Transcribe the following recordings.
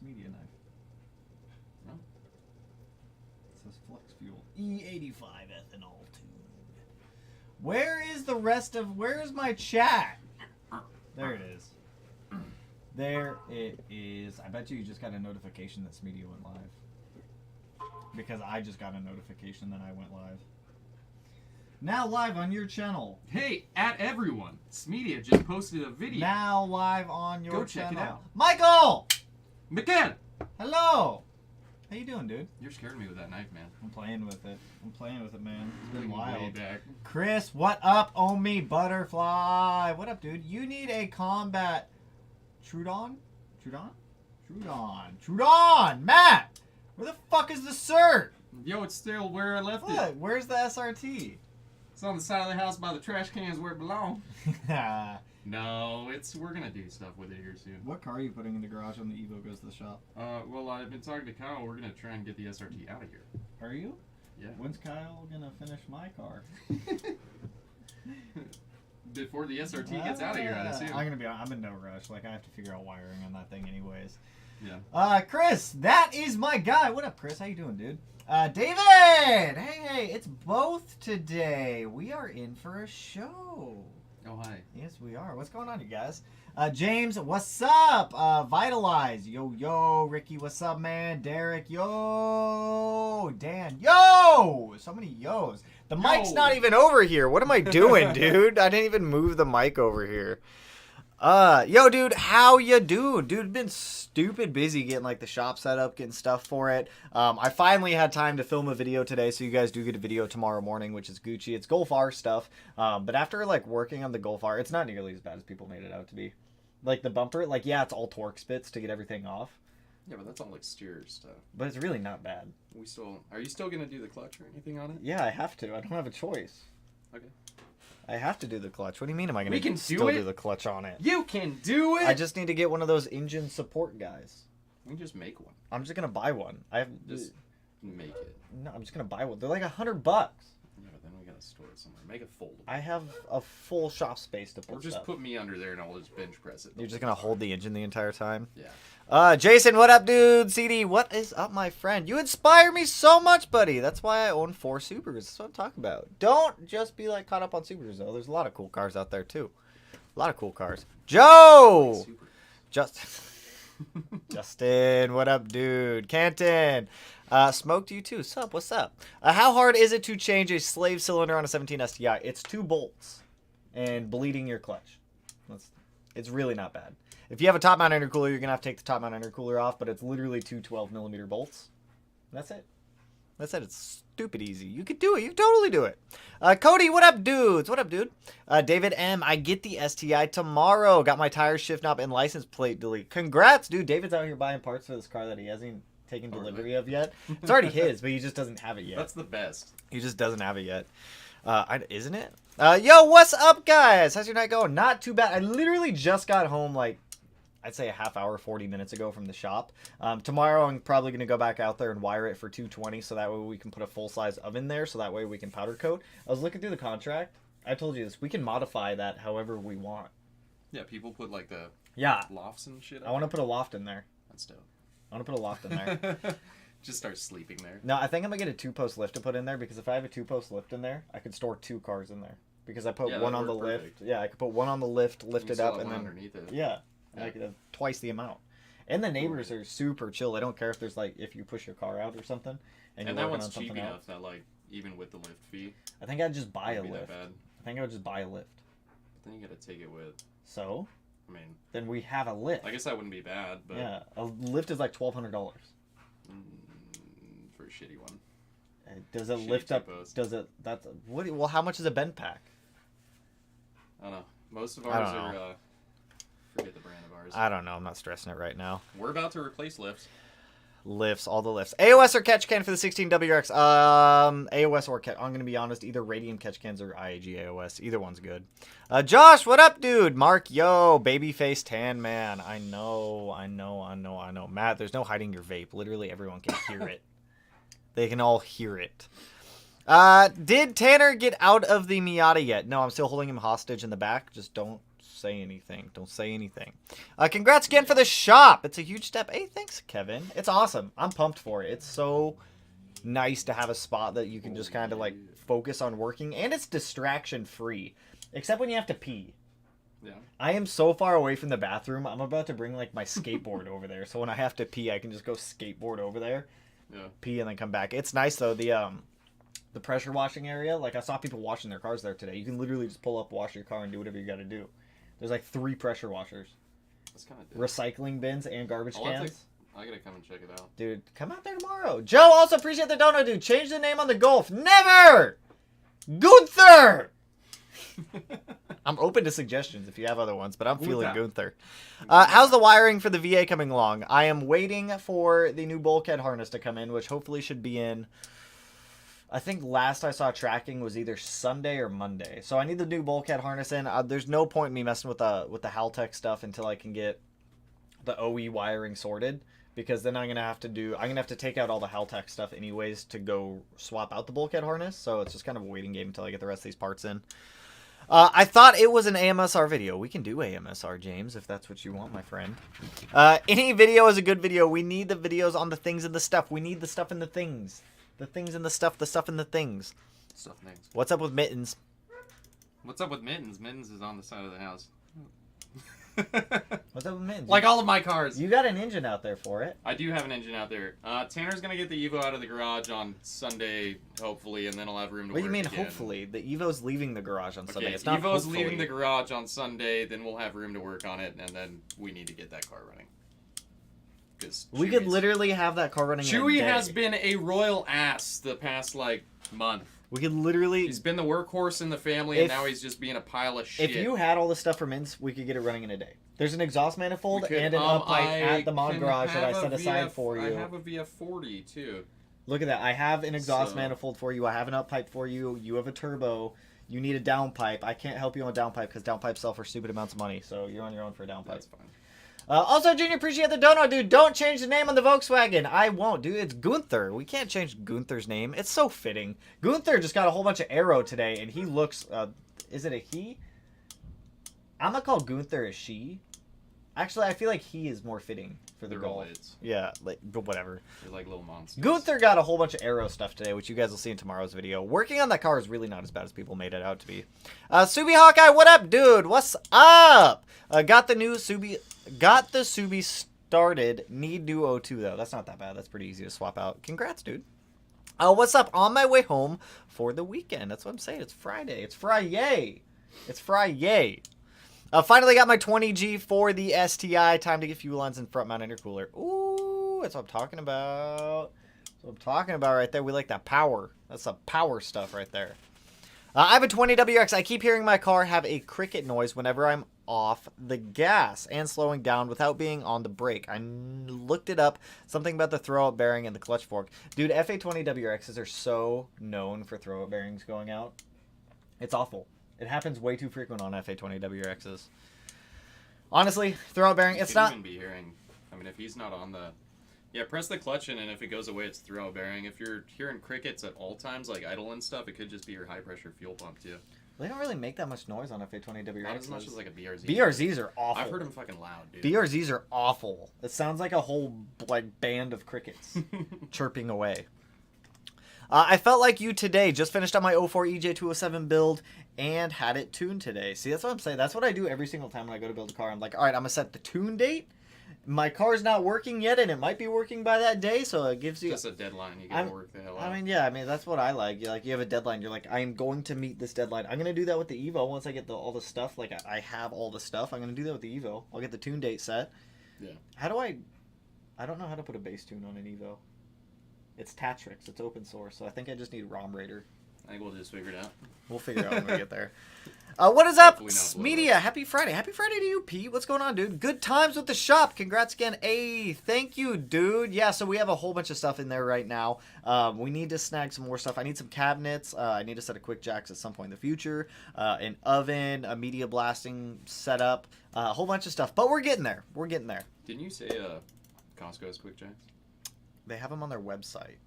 media knife. No. It says flex fuel. E85 ethanol tube. Where is the rest of... Where's my chat? There it is. There it is. I bet you just got a notification that Media went live. Because I just got a notification that I went live. Now live on your channel. Hey, at everyone, Smedia just posted a video. Now live on your Go channel. check it out. Michael! McCann! Hello! How you doing, dude? You're scaring me with that knife, man. I'm playing with it. I'm playing with it, man. It's been Way wild. back. Chris, what up, Omi Butterfly? What up, dude? You need a combat... Trudon? Trudon! Matt! Where the fuck is the cert? Yo, it's still where I left What? it. Where's the SRT? It's on the side of the house by the trash cans where it belongs. No, we're gonna do stuff with it here soon. What car are you putting in the garage when the Evo goes to the shop? Well, I've been talking to Kyle. We're gonna try and get the SRT out of here. Are you? Yeah. When's Kyle gonna finish my car? Before the SRT gets out of here, I'd assume. I'm in no rush. Like, I have to figure out wiring on that thing anyways. Yeah. Chris, that is my guy. What up, Chris? How you doing, dude? David! Hey, it's both today. We are in for a show. Oh, hi. Yes, we are. What's going on, you guys? James, what's up? Vitalize. Yo. Ricky, what's up, man? Derek, yo. Dan, yo. So many yos. The mic's not even over here. What am I doing, dude? I didn't even move the mic over here. Yo, dude, how you doing? Dude, been stupid busy getting, like, the shop set up, getting stuff for it. I finally had time to film a video today, so you guys do get a video tomorrow morning, which is Gucci. It's Golf R stuff. But after, like, working on the Golf R, it's not nearly as bad as people made it out to be. Like, the bumper, like, yeah, it's all torque spits to get everything off. Yeah, but that's all exterior stuff. But it's really not bad. Are you still gonna do the clutch or anything on it? Yeah, I have to. I don't have a choice. Okay. I have to do the clutch. What do you mean am I going to still do the clutch on it? You can do it! I just need to get one of those engine support guys. We can just make one. I'm just going to buy one. Just make it. No, I'm just going to buy one. They're like $100. Yeah, but then we gotta store it somewhere. Make it foldable. I have a full shop space to put Or just stuff. put me under there and I'll just bench press it. You're just going to hold the engine the entire time? Yeah. Jason, what up, dude? CD, what is up, my friend? You inspire me so much, buddy. That's why I own 4 Subarus. That's what I'm talking about. Don't just be, like, caught up on Subarus, though. There's a lot of cool cars out there, too. A lot of cool cars. Joe! Justin, what up, dude? Canton. Smoked you, too. Sup? What's up? How hard is it to change a slave cylinder on a 17 STI? It's 2 bolts and bleeding your clutch. It's really not bad. If you have a top mount intercooler, you're going to have to take the top mount intercooler off, but it's literally 2 12mm bolts. That's it. That's it. It's stupid easy. You could do it. You could totally do it. Cody, what up, dudes? What up, dude? David M, I get the STI tomorrow. Got my tire shift knob and license plate delete. Congrats, dude. David's out here buying parts for this car that he hasn't taken delivery of yet. It's already his, but he just doesn't have it yet. That's the best. He just doesn't have it yet. Isn't it? Yo, what's up, guys? How's your night going? Not too bad. I literally just got home, like, I'd say a half hour, 40 minutes ago from the shop. Tomorrow I'm probably going to go back out there and wire it for 220 so that way we can put a full-size oven there so that way we can powder coat. I was looking through the contract. I told you this. We can modify that however we want. Yeah, people put like the lofts and shit up. I want to put a loft in there. That's dope. I want to put a loft in there. Just start sleeping there. No, I think I'm going to get a 2-post lift to put in there because if I have a 2-post lift in there, I could store 2 cars in there. Because I put one on the lift. Yeah, I could put one on the lift, lift it up, and then underneath it. Yeah. I could have twice the amount. And the neighbors are super chill. They don't care if there's like if you push your car out or something. And you're that working one's on something cheap else. enough that like even with the lift fee. I think I'd just buy a be lift. That bad. I think I would just buy a lift. But then you gotta take it with. So? I mean. Then we have a lift. I guess that wouldn't be bad, but. Yeah, a lift is like $1,200. For a shitty one. Does it Shitty lift up? T-post. Does it? That's what? Well, how much is a bend pack? I don't know. Most of ours are. Forget the brand of ours. I don't know. I'm not stressing it right now. We're about to replace lifts. Lifts, all the lifts. AOS or catch can for the 16WX? AOS or catch. I'm going to be honest. Either Radium catch cans or IAG AOS. Either one's good. Josh, what up, dude? Mark, yo. Babyface tan man. I know. Matt, there's no hiding your vape. Literally everyone can hear it. They can all hear it. Did Tanner get out of the Miata yet? No, I'm still holding him hostage in the back. Just don't say anything. Don't say anything. Congrats again for the shop. It's a huge step. Hey, thanks, Kevin. It's awesome. I'm pumped for it. It's so nice to have a spot that you can just kind of like focus on working, and it's distraction free, except when you have to pee. Yeah. I am so far away from the bathroom. I'm about to bring like my skateboard over there, so when I have to pee, I can just go skateboard over there, pee, and then come back. It's nice though. The pressure washing area, like I saw people washing their cars there today. You can literally just pull up, wash your car, and do whatever you got to do. There's like 3 pressure washers. That's kind of recycling bins and garbage cans. I gotta come and check it out. Dude, come out there tomorrow. Joe, also appreciate the donut, dude. Change the name on the Golf. Never! Gunther! I'm open to suggestions if you have other ones, but I'm feeling Gunther. How's the wiring for the VA coming along? I am waiting for the new bulkhead harness to come in, which hopefully should be in... I think last I saw tracking was either Sunday or Monday. So I need the new bulkhead harness in. There's no point in me messing with the Haltech stuff until I can get the OE wiring sorted, because then I'm gonna have to take out all the Haltech stuff anyways to go swap out the bulkhead harness. So it's just kind of a waiting game until I get the rest of these parts in. I thought it was an AMSR video. We can do AMSR, James, if that's what you want, my friend. Any video is a good video. We need the videos on the things and the stuff. We need the stuff and the things. The things and the stuff and the things. Stuff and things. What's up with Mittens? What's up with Mittens? Mittens is on the side of the house. What's up with Mittens? Like all of my cars. You got an engine out there for it. I do have an engine out there. Tanner's going to get the Evo out of the garage on Sunday, hopefully, and then I'll have room to work. What do you mean, again. hopefully? The Evo's leaving the garage on Sunday. Okay, It's not Evo's hopefully. leaving the garage on Sunday, then we'll have room to work on it, and then we need to get that car running. We could literally have that car running in a Chewy day. has been a royal ass the past, month. We could literally... He's been the workhorse in the family, and now he's just being a pile of shit. If you had all the stuff for Mints, we could get it running in a day. There's an exhaust manifold and an up pipe at the mod garage that I set aside for you. I have a VF40, too. Look at that. I have an exhaust manifold for you. I have an up pipe for you. You have a turbo. You need a down pipe. I can't help you on a down pipe because down pipes sell for stupid amounts of money, so you're on your own for a down pipe. That's fine. Also, Junior, appreciate the donut, dude. Don't change the name on the Volkswagen. I won't, dude. It's Gunther. We can't change Gunther's name. It's so fitting. Gunther just got a whole bunch of arrow today, and he looks... is it a he? I'm going to call Gunther a she. Actually, I feel like he is more fitting for the Golf. Yeah, but whatever. They're like little monsters. Gunther got a whole bunch of arrow stuff today, which you guys will see in tomorrow's video. Working on that car is really not as bad as people made it out to be. Subi Hawkeye, what up, dude? What's up? Got the Subi started. Need new O2 though. That's not that bad. That's pretty easy to swap out. Congrats, dude. What's up? On my way home for the weekend. That's what I'm saying. It's Friday. It's Fri-yay. It's Fri-yay. Finally got my 20G for the STI. Time to get fuel lines and front mount intercooler. Ooh, that's what I'm talking about. That's what I'm talking about right there. We like that power. That's the power stuff right there. I have a 20WX. I keep hearing my car have a cricket noise whenever I'm off the gas and slowing down without being on the brake. I looked it up. Something about the throw-out bearing and the clutch fork. Dude, FA20WXs are so known for throw-out bearings going out. It's awful. It happens way too frequent on FA20WXs. Honestly, throw-out bearing, it's not... Even be hearing, I mean, if he's not on the... Yeah, press the clutch in, and if it goes away, it's throw-out bearing. If you're hearing crickets at all times, like idle and stuff, it could just be your high-pressure fuel pump, too. They don't really make that much noise on FA20WXs. Not as much as like a BRZ. BRZs are awful. I've heard them fucking loud, dude. BRZs are awful. It sounds like a whole band of crickets chirping away. I felt like you today. Just finished on my 04 EJ207 build and had it tuned today. See, that's what I'm saying. That's what I do every single time when I go to build a car. I'm like, all right, I'm going to set the tune date. My car's not working yet, and it might be working by that day, so it gives you... Just a deadline. You gotta work the hell out. I mean, yeah, that's what I like. You have a deadline. You're like, I'm going to meet this deadline. I'm going to do that with the Evo once I get all the stuff. Like, I have all the stuff. I'm going to do that with the Evo. I'll get the tune date set. Yeah. How do I don't know how to put a base tune on an Evo. It's Tatrix. It's open source, so I think I just need ROM Raider. I think we'll just figure it out. We'll figure it out when we get there. What is up, Media? Happy Friday. Happy Friday to you, Pete. What's going on, dude? Good times with the shop. Congrats again. Hey, thank you, dude. Yeah, so we have a whole bunch of stuff in there right now. We need to snag some more stuff. I need some cabinets. I need a set of quick jacks at some point in the future. An oven, a media blasting setup. A whole bunch of stuff. But we're getting there. We're getting there. Didn't you say Costco has quick jacks? They have them on their website.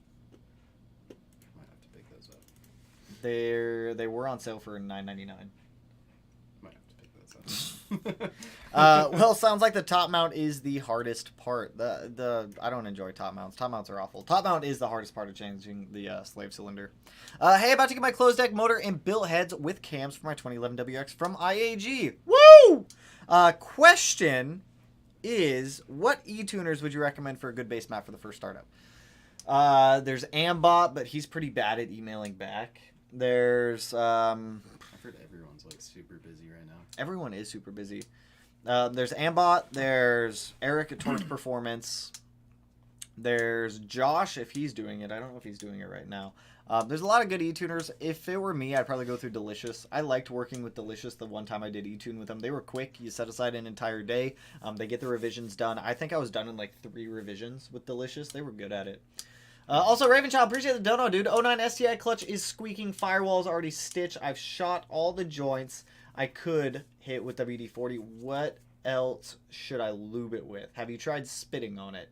Might have to pick those up. They were on sale for $9.99. Might have to pick those up. Well, sounds like the top mount is the hardest part. I don't enjoy top mounts. Top mounts are awful. Top mount is the hardest part of changing the slave cylinder. Hey, about to get my closed deck motor and billet heads with cams for my 2011 WX from IAG. Woo! Question is, what e-tuners would you recommend for a good base map for the first startup? There's Ambot, but he's pretty bad at emailing back. There's I've heard everyone's like super busy right now. Everyone is super busy. There's Ambot. There's Eric at Torch Performance. There's Josh, if he's doing it. I don't know if he's doing it right now. There's a lot of good e-tuners. If it were me, I'd probably go through Delicious. I liked working with Delicious the one time I did e-tune with them. They were quick. You set aside an entire day. They get the revisions done. I think I was done in like 3 revisions with Delicious. They were good at it. Also, Ravenchild, appreciate the dono, dude. 09 STI clutch is squeaking. Firewall's already stitched. I've shot all the joints I could hit with WD-40. What else should I lube it with? Have you tried spitting on it?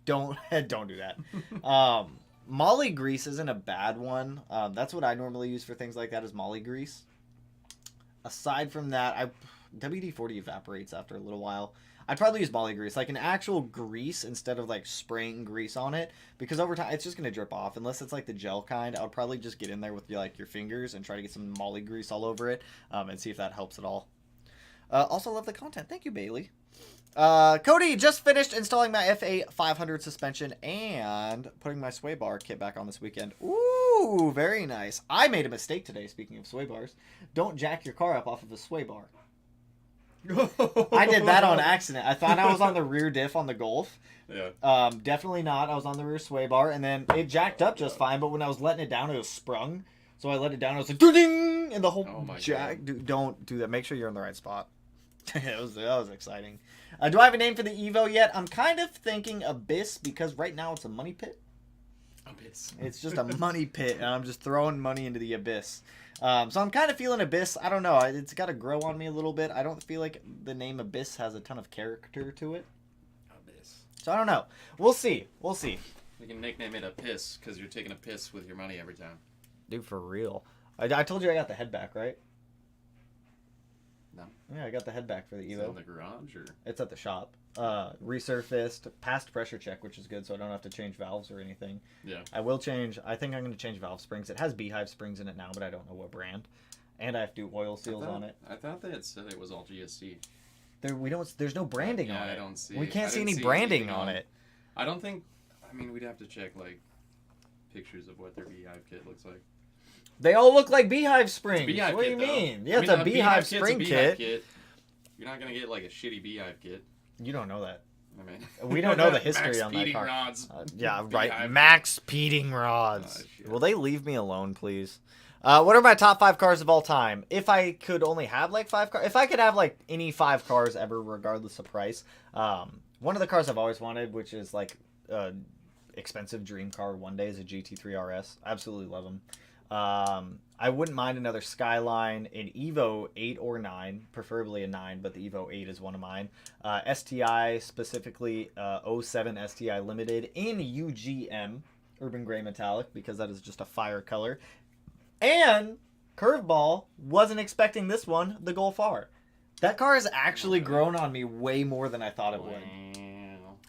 Don't do that. Molly grease isn't a bad one. That's what I normally use for things like that, is molly grease. Aside from that, WD-40 evaporates after a little while. I'd probably use molly grease, like an actual grease instead of like spraying grease on it, because over time it's just going to drip off. Unless it's like the gel kind, I would probably just get in there with your fingers and try to get some molly grease all over it, and see if that helps at all. Also love the content. Thank you, Bailey. Cody just finished installing my FA 500 suspension and putting my sway bar kit back on this weekend. Ooh, very nice. I made a mistake today, speaking of sway bars. Don't jack your car up off of a sway bar. I did that on accident. I thought I was on the rear diff on the Golf. Yeah. Definitely not. I was on the rear sway bar, and then it jacked up just fine, but when I was letting it down, it was sprung. So I let it down, and it was like, ding, and the whole jack. Dude, don't do that. Make sure you're in the right spot. That was exciting. Do I have a name for the Evo yet? I'm kind of thinking Abyss, because right now it's a money pit. Abyss. It's just a money pit, and I'm just throwing money into the Abyss. So I'm kind of feeling Abyss. I don't know. It's got to grow on me a little bit. I don't feel like the name Abyss has a ton of character to it. Abyss. So I don't know. We'll see. We'll see. You can nickname it a piss because you're taking a piss with your money every time. Dude, for real. I told you I got the head back, right? No. Yeah, I got the head back for the Evo. Is it in the garage or? It's at the shop. Resurfaced, passed pressure check, which is good, so I don't have to change valves or anything. Yeah. I will change. I think I'm going to change valve springs. It has Beehive springs in it now, but I don't know what brand. And I have to do oil seals on it. I thought they had said it was all GSC. There's no branding on it. I don't see. We can't see any branding on it. I don't think. I mean, we'd have to check like pictures of what their Beehive kit looks like. They all look like Beehive springs. Beehive what kit, do you mean? Though. Yeah, it's a Beehive spring kit. You're not gonna get like a shitty Beehive kit. You don't know that. I mean, we don't know the history on that Max car. rods. Yeah, right. Max Peeding rods. Will they leave me alone, please? What are my top 5 cars of all time? If I could only have like 5 cars, if I could have like any 5 cars ever, regardless of price, one of the cars I've always wanted, which is like expensive dream car one day, is a GT3 RS. Absolutely love them. I wouldn't mind another Skyline, an Evo 8 or 9, preferably a 9, but the Evo 8 is one of mine. STI, specifically 07 STI Limited in UGM, Urban Gray Metallic, because that is just a fire color. And, curveball, wasn't expecting this one, the Golf R. That car has actually grown on me way more than I thought it would.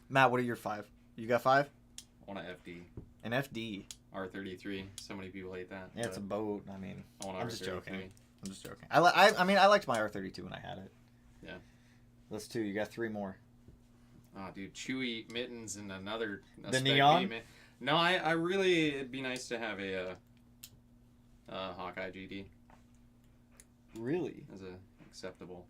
Matt, what are your 5? You got 5? I want an FD. An FD. R33. So many people hate that. Yeah, it's a boat. I mean, I'm just joking. I'm just joking. I mean, I liked my R32 when I had it. Yeah. That's 2. You got 3 more. Oh, dude. Chewy mittens and another. The neon? No, I really. It'd be nice to have a Hawkeye GD. Really? As a acceptable.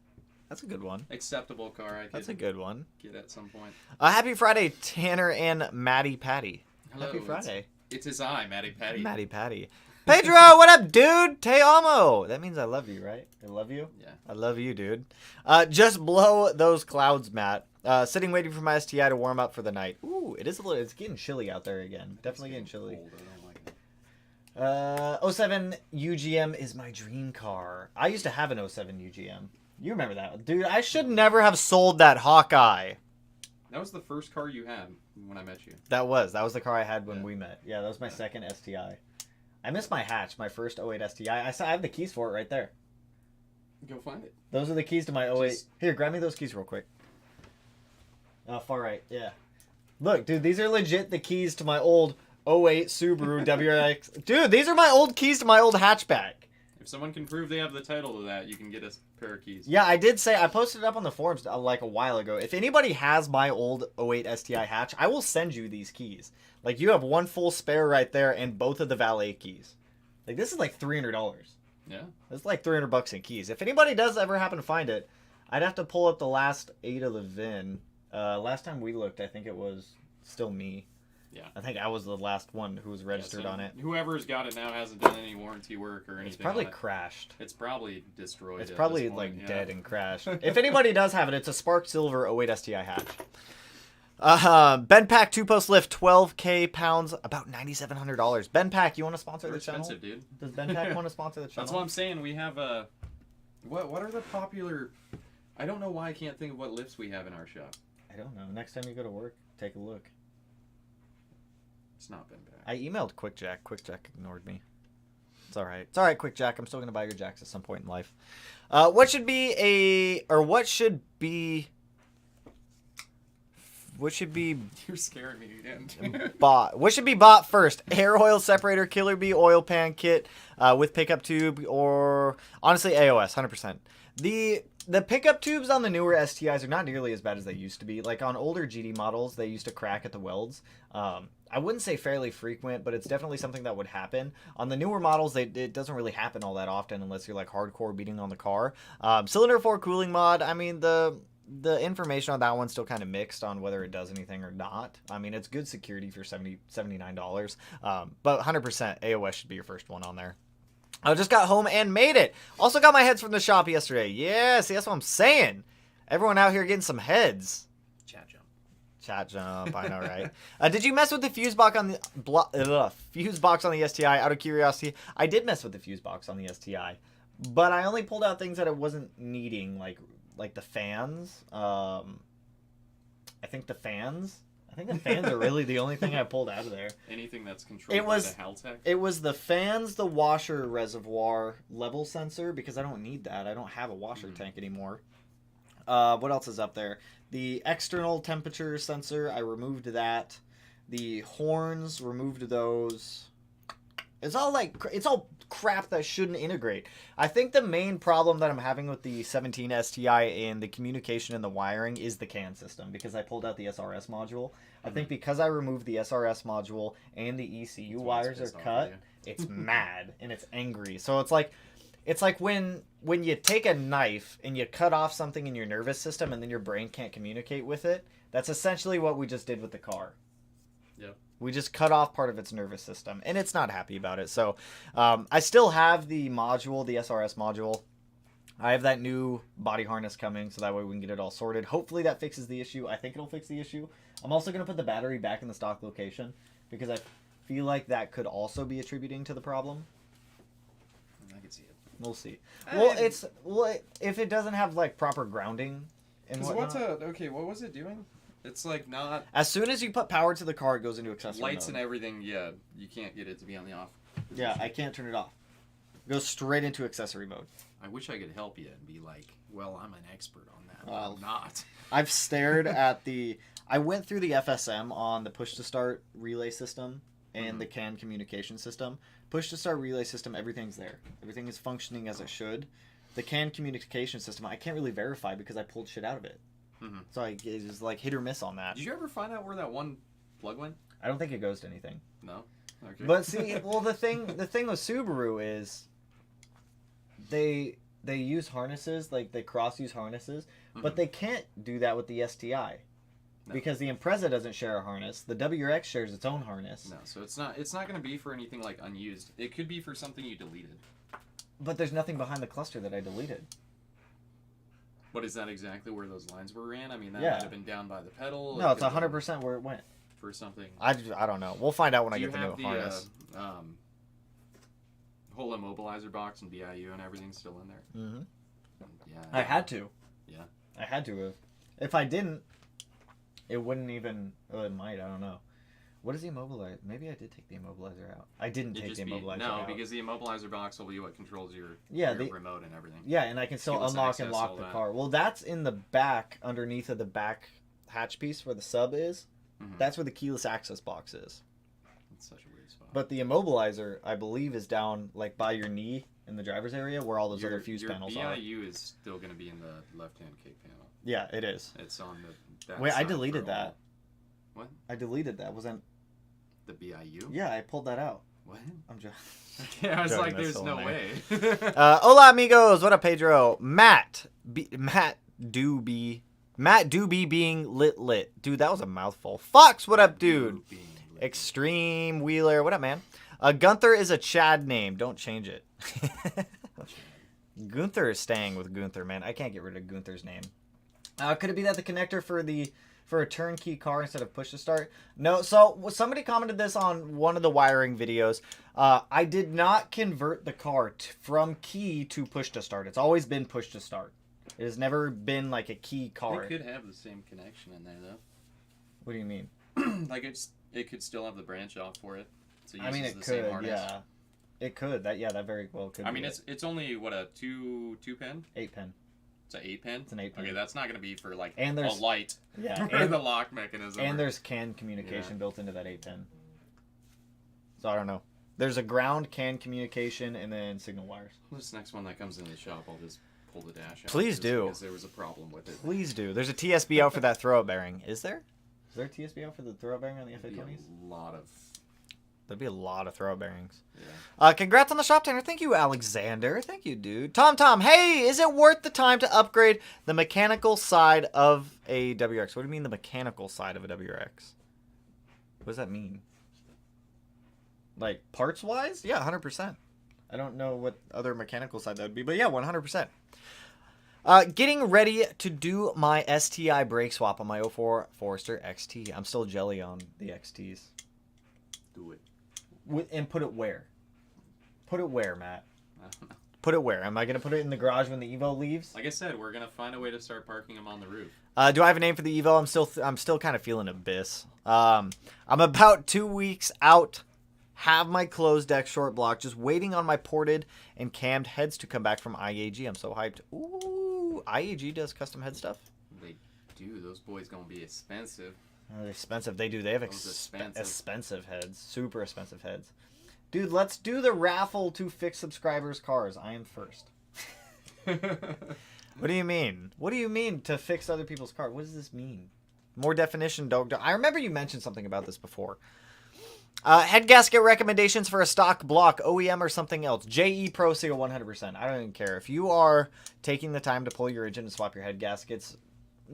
That's a good one. Acceptable car. That's a good one. Get at some point. Happy Friday, Tanner and Maddie Patty. Hello, Happy Friday. It is I, Matty Patty. Matty Patty. Pedro, what up, dude? Te amo. That means I love you, right? I love you? Yeah. I love you, dude. Just blow those clouds, Matt. Sitting waiting for my STI to warm up for the night. Ooh, it's getting chilly out there again. Definitely getting chilly. Cold. I don't like it. 07 UGM is my dream car. I used to have an 07 UGM. You remember that. Dude, I should never have sold that Hawkeye. That was the first car you had when I met you. That was the car I had when we met. Yeah, that was my second STI. I missed my hatch, my first 08 STI. I have the keys for it right there. Go find it. Those are the keys to my 08. Just- Here, grab me those keys real quick. Far right, yeah. Look, dude, these are legit the keys to my old 08 Subaru WRX. Dude, these are my old keys to my old hatchback. If someone can prove they have the title to that, you can get a pair of keys. Yeah, I did say, I posted it up on the forums like a while ago. If anybody has my old 08 STI hatch, I will send you these keys. Like, you have one full spare right there and both of the valet keys. Like, this is like $300. Yeah. It's like $300 in keys. If anybody does ever happen to find it, I'd have to pull up the last 8 of the VIN. Last time we looked, I think it was still me. Yeah. I think I was the last one who was registered on it. Whoever's got it now hasn't done any warranty work or anything. It's probably on it. crashed. It's probably destroyed. It's at probably this point, like yeah. dead and crashed. If anybody does have it, it's a Spark Silver 08 STI hatch. Ben Pack 2-post lift, 12K pounds, about $9,700. Ben Pack, you want to sponsor They're the channel? expensive, dude. Does Ben Pack want to sponsor the channel? That's what I'm saying. We have a. What are the popular? I don't know why I can't think of what lifts we have in our shop. I don't know. Next time you go to work, take a look. It's not been bad. I emailed QuickJack. QuickJack ignored me. It's all right. It's all right, QuickJack. I'm still going to buy your jacks at some point in life. What should be What should be You're scaring me again. bought? What should be bought first? Air oil separator, Killer Bee oil pan kit with pickup tube, or honestly AOS, 100%. The pickup tubes on the newer STIs are not nearly as bad as they used to be. Like on older GD models, they used to crack at the welds. I wouldn't say fairly frequent, but it's definitely something that would happen. On the newer models, it doesn't really happen all that often unless you're like hardcore beating on the car. Cylinder 4 cooling mod, I mean, the information on that one's still kind of mixed on whether it does anything or not. I mean, it's good security for $79. But 100% AOS should be your first one on there. I just got home and made it. Also got my heads from the shop yesterday. Yeah, see, that's what I'm saying. Everyone out here getting some heads. Chat jump, I know, right? Did you mess with the fuse box on the fuse box on the STI? Out of curiosity, I did mess with the fuse box on the STI, but I only pulled out things that it wasn't needing, like the fans. I think the fans are really the only thing I pulled out of there. Anything that's controlled by the Haltech? It was the fans, the washer reservoir level sensor, because I don't need that. I don't have a washer tank anymore. What else is up there? The external temperature sensor, I removed that. The horns, removed those. It's all crap that shouldn't integrate. I think the main problem that I'm having with the 17 STI and the communication and the wiring is the CAN system, because I pulled out the SRS module. I think because I removed the SRS module and the ECU wires are cut, it's mad and it's angry. So it's like when you take a knife and you cut off something in your nervous system and then your brain can't communicate with it. That's essentially what we just did with the car. Yep. We just cut off part of its nervous system, and it's not happy about it. So I still have the module, the SRS module. I have that new body harness coming, so that way we can get it all sorted. Hopefully that fixes the issue. I think it'll fix the issue. I'm also going to put the battery back in the stock location, because I feel like that could also be attributing to the problem. I can see it. We'll see. Well, if it doesn't have like proper grounding and whatnot. What was it doing? It's like not. As soon as you put power to the car, it goes into accessory lights mode. and everything. Yeah, you can't get it to be on the off. Yeah, I can't turn it off. It goes straight into accessory mode. I wish I could help you and be like, well, I'm an expert on that. Well, I'm not. I've stared at the. I went through the FSM on the push to start relay system and the CAN communication system. Push to start relay system, everything's there. Everything is functioning as it should. The CAN communication system, I can't really verify because I pulled shit out of it. So it's just like hit or miss on that. Did you ever find out where that one plug went? I don't think it goes to anything. No. Okay. But see, well, the thing with Subaru is they use harnesses, like they cross-use harnesses, but they can't do that with the STI. No. Because the Impreza doesn't share a harness. The WRX shares its own harness. No, so it's not going to be for anything like unused. It could be for something you deleted. But there's nothing behind the cluster that I deleted. But is that exactly where those lines were ran? I mean, that Yeah. might have been down by the pedal. No, it's 100% where it went. For something. I don't know. We'll find out when I get the new the harness. Whole immobilizer box and BIU and everything still in there? Mm-hmm. Yeah. I had to. Yeah. I had to have. If I didn't, it wouldn't even. Oh, it might. I don't know. What is the immobilizer? Maybe I did take the immobilizer out. I didn't take the immobilizer no, out. because the immobilizer box will be what controls your the remote and everything. Yeah, and I can still Keyless unlock and access, lock all the that. car. Well, that's in the back, underneath of the back hatch piece where the sub is. Mhm. That's where the keyless access box is. It's such a weird spot. But the immobilizer, I believe, is down like by your knee in the driver's area where all those other fuse panels are. Your BIU is still going to be in the left-hand kick panel. Yeah, it is. It's on that Wait, I side deleted for that. all- What? I deleted that. Wasn't? The BIU? Yeah, I pulled that out. What? I'm just. Yeah, I was Joking, like, that's there's still no in way. Hola amigos, what up Pedro? Matt Doobie being lit. Dude, that was a mouthful. Fox, what up, dude? Extreme Wheeler, what up, man? Gunther is a Chad name. Don't change it. Gunther is staying with Gunther, man. I can't get rid of Gunther's name. Could it be that the connector for a turnkey car instead of push to start? No. So somebody commented this on one of the wiring videos. I did not convert the car from key to push to start. It's always been push to start. It has never been like a key car. It could have the same connection in there though. What do you mean? Like it could still have the branch off for it. So I mean, it could. Yeah, it could. That very well could. I mean, it's only what, a two pin? 8-pin. It's an 8-pin? It's an 8-pin. Okay, that's not going to be for like And a there's- light. Yeah, Or the lock mechanism. And or- there's CAN communication built into that 8-pin. So I don't know. There's a ground CAN communication and then signal wires. This next one that comes in the shop, I'll just pull the dash out. Please do. Because there was a problem with it. Please do. There's a TSB out for that throw bearing. Is there? Is there a TSB out for the throw bearing on the There'd be FA20s? a lot of... There'd be a lot of throw bearings. Yeah. Congrats on the shop tanner. Thank you, Alexander. Thank you, dude. Tom, hey, is it worth the time to upgrade the mechanical side of a WRX? What do you mean the mechanical side of a WRX? What does that mean? Like parts-wise? Yeah, 100%. I don't know what other mechanical side that would be, but yeah, 100%. Getting ready to do my STI brake swap on my 04 Forester XT. I'm still jelly on the XTs. Do it. And put it where? Put it where, Matt? I don't know. Put it where? Am I going to put it in the garage when the Evo leaves? Like I said, we're going to find a way to start parking them on the roof. Do I have a name for the Evo? I'm still kind of feeling Abyss. I'm about 2 weeks out. Have my closed deck short block. Just waiting on my ported and cammed heads to come back from IAG. I'm so hyped. Ooh, IAG does custom head stuff? They do. Those boys going to be expensive. They're expensive. They do. They have Those expensive heads. Super expensive heads. Dude, let's do the raffle to fix subscribers' cars. I am first. What do you mean? What do you mean to fix other people's car? What does this mean? More definition, dog. I remember you mentioned something about this before. Head gasket recommendations for a stock block, OEM or something else. JE Pro Seal 100%. I don't even care. If you are taking the time to pull your engine and swap your head gaskets,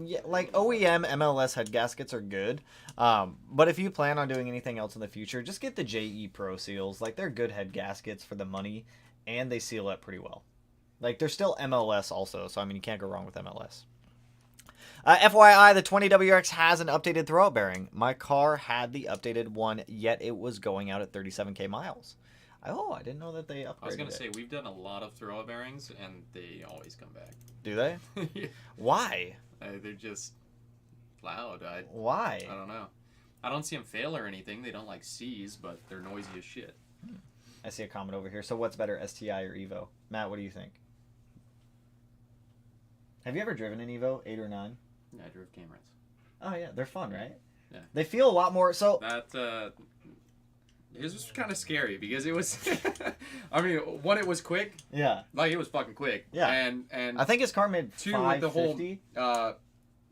yeah, like OEM MLS head gaskets are good. But if you plan on doing anything else in the future, just get the JE Pro Seals. Like, they're good head gaskets for the money, and they seal up pretty well. Like, they're still MLS also, so I mean, you can't go wrong with MLS. FYI, the 20WX has an updated throwout bearing. My car had the updated one, yet it was going out at 37k miles. Oh, I didn't know that they upgraded it. I was going to say, we've done a lot of throw bearings, and they always come back. Do they? Yeah. Why? They're just loud. Why? I don't know. I don't see them fail or anything. They don't like seize, but they're noisy as shit. I see a comment over here. So what's better, STI or Evo? Matt, what do you think? Have you ever driven an Evo, 8 or 9? Yeah, I drove cameras. Oh, yeah. They're fun, right? Yeah. They feel a lot more... So That, it was kind of scary because it was... I mean, one, it was quick. yeah. Like, it was fucking quick. Yeah. And I think his car made two, with the whole 550.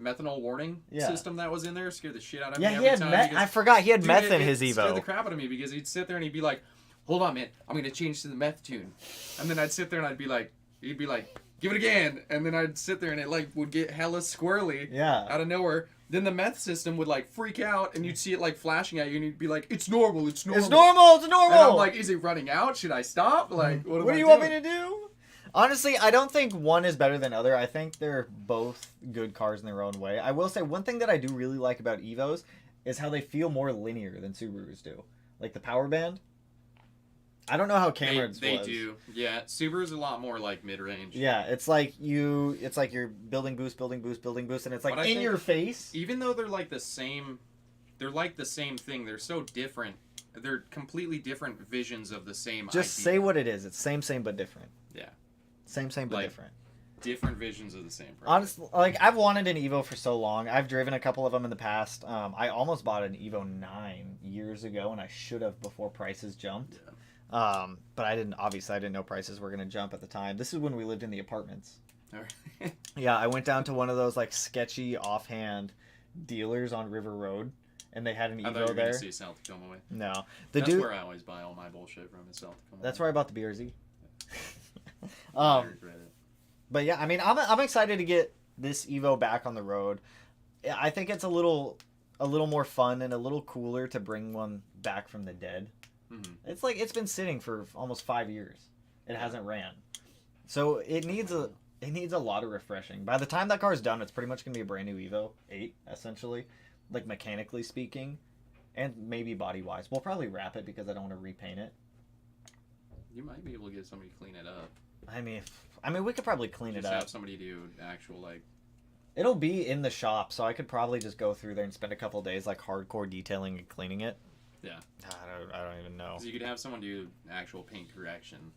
methanol warning system that was in there scared the shit out of me Yeah, he every had time. meth. because- I forgot he had Dude, meth in it his scared the Evo. crap out of me because he'd sit there and he'd be like, hold on, man, I'm going to change to the meth tune. And then I'd sit there and I'd be like, he'd be like, give it again. And then I'd sit there and it like would get hella squirrely Yeah. out of nowhere. Then the meth system would like freak out and you'd see it like flashing at you and you'd be like, it's normal, it's normal. It's normal. It's normal. And I'm like, is it running out? Should I stop? Like, what What am do I you want doing? me to do? Honestly, I don't think one is better than other. I think they're both good cars in their own way. I will say one thing that I do really like about Evos is how they feel more linear than Subarus do. Like the power band. I don't know how Cameron's They was. do. Yeah, Subaru's a lot more like mid-range. Yeah, it's like you're building boost, and it's like But I in think your face. Even though they're like the same they're like the same thing. They're so different. They're completely different visions of the same Just idea. say what it is. It's same but different. Yeah. Same but Like, different. Different visions of the same product. Honestly, like, I've wanted an Evo for so long. I've driven a couple of them in the past. I almost bought an Evo 9 years ago, and I should have before prices jumped. Yeah. But I didn't know prices were going to jump at the time. This is when we lived in the apartments. All right. Yeah, I went down to one of those, like, sketchy offhand dealers on River Road, and they had an I thought you Evo were there. going to see South Tacoma way. No. That's where I always buy all my bullshit from, is South Tacoma. That's where I bought the BRZ. I regret it. But yeah, I mean, I'm excited to get this Evo back on the road. I think it's a little more fun and a little cooler to bring one back from the dead. Mm-hmm. It's like it's been sitting for almost 5 years. It hasn't ran, so it needs a lot of refreshing. By the time that car's done, it's pretty much gonna be a brand new Evo 8, essentially, like mechanically speaking, and maybe body wise. We'll probably wrap it because I don't want to repaint it. You might be able to get somebody to clean it up. I mean, we could probably clean it Just up. have somebody do actual, like... It'll be in the shop, so I could probably just go through there and spend a couple days, like, hardcore detailing and cleaning it. Yeah. I don't even know. 'Cause you could have someone do actual paint correction.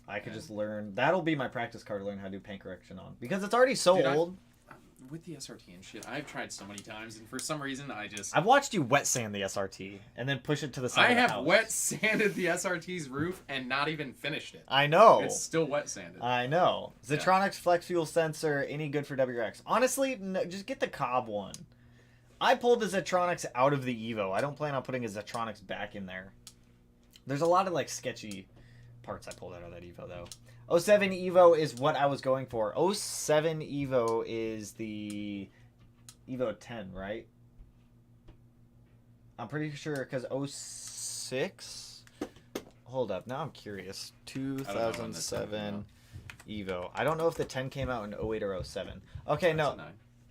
I could just learn. That'll be my practice car to learn how to do paint correction on. Because it's already so old. With the SRT and shit, I've tried so many times, and for some reason, I've watched you wet sand the SRT and then push it to the side of the house. I have wet sanded the SRT's roof and not even finished it. I know. It's still wet sanded. I know. Zetronics Flex Fuel Sensor, any good for WRX? Honestly, no, just get the Cobb one. I pulled the Zetronics out of the Evo. I don't plan on putting a Zetronics back in there. There's a lot of, like, sketchy parts I pulled out of that Evo, though. 07 Evo is what I was going for. 07 Evo is the Evo 10, right? I'm pretty sure because 06... Hold up. Now I'm curious. 2007 Evo. I don't know if the 10 came out in 08 or 07. Okay, That's no. a 9.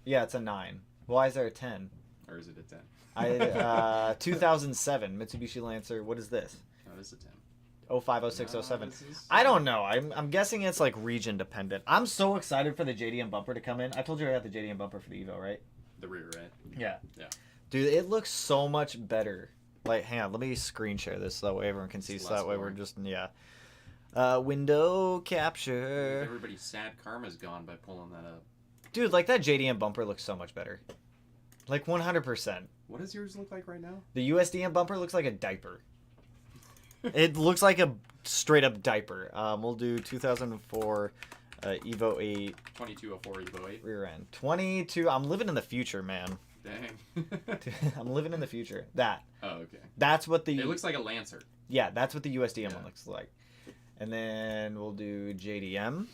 Yeah, it's a 9. Why is there a 10? Or is it a 10? 2007 Mitsubishi Lancer. What is this? No, this is a 10. 05, 06, 07. this is- I don't know. I'm guessing it's like region dependent. I'm so excited for the JDM bumper to come in. I told you I got the JDM bumper for the Evo, right? The rear, right? Yeah. Yeah. Dude, it looks so much better. Like, hang on, let me screen share this so that way everyone can see. It's So that less way we're boring. just, window capture. Everybody's sad karma's gone by pulling that up. Dude, like that JDM bumper looks so much better. Like 100%. What does yours look like right now? The USDM bumper looks like a diaper. It looks like a straight up diaper. We'll do 2004 Evo 8 2204 Evo 8. rear end. 22. I'm living in the future, man. Dang. I'm living in the future. That. Oh, okay. That's what the. It looks like a Lancer. Yeah, that's what the USDM one looks like. And then we'll do JDM.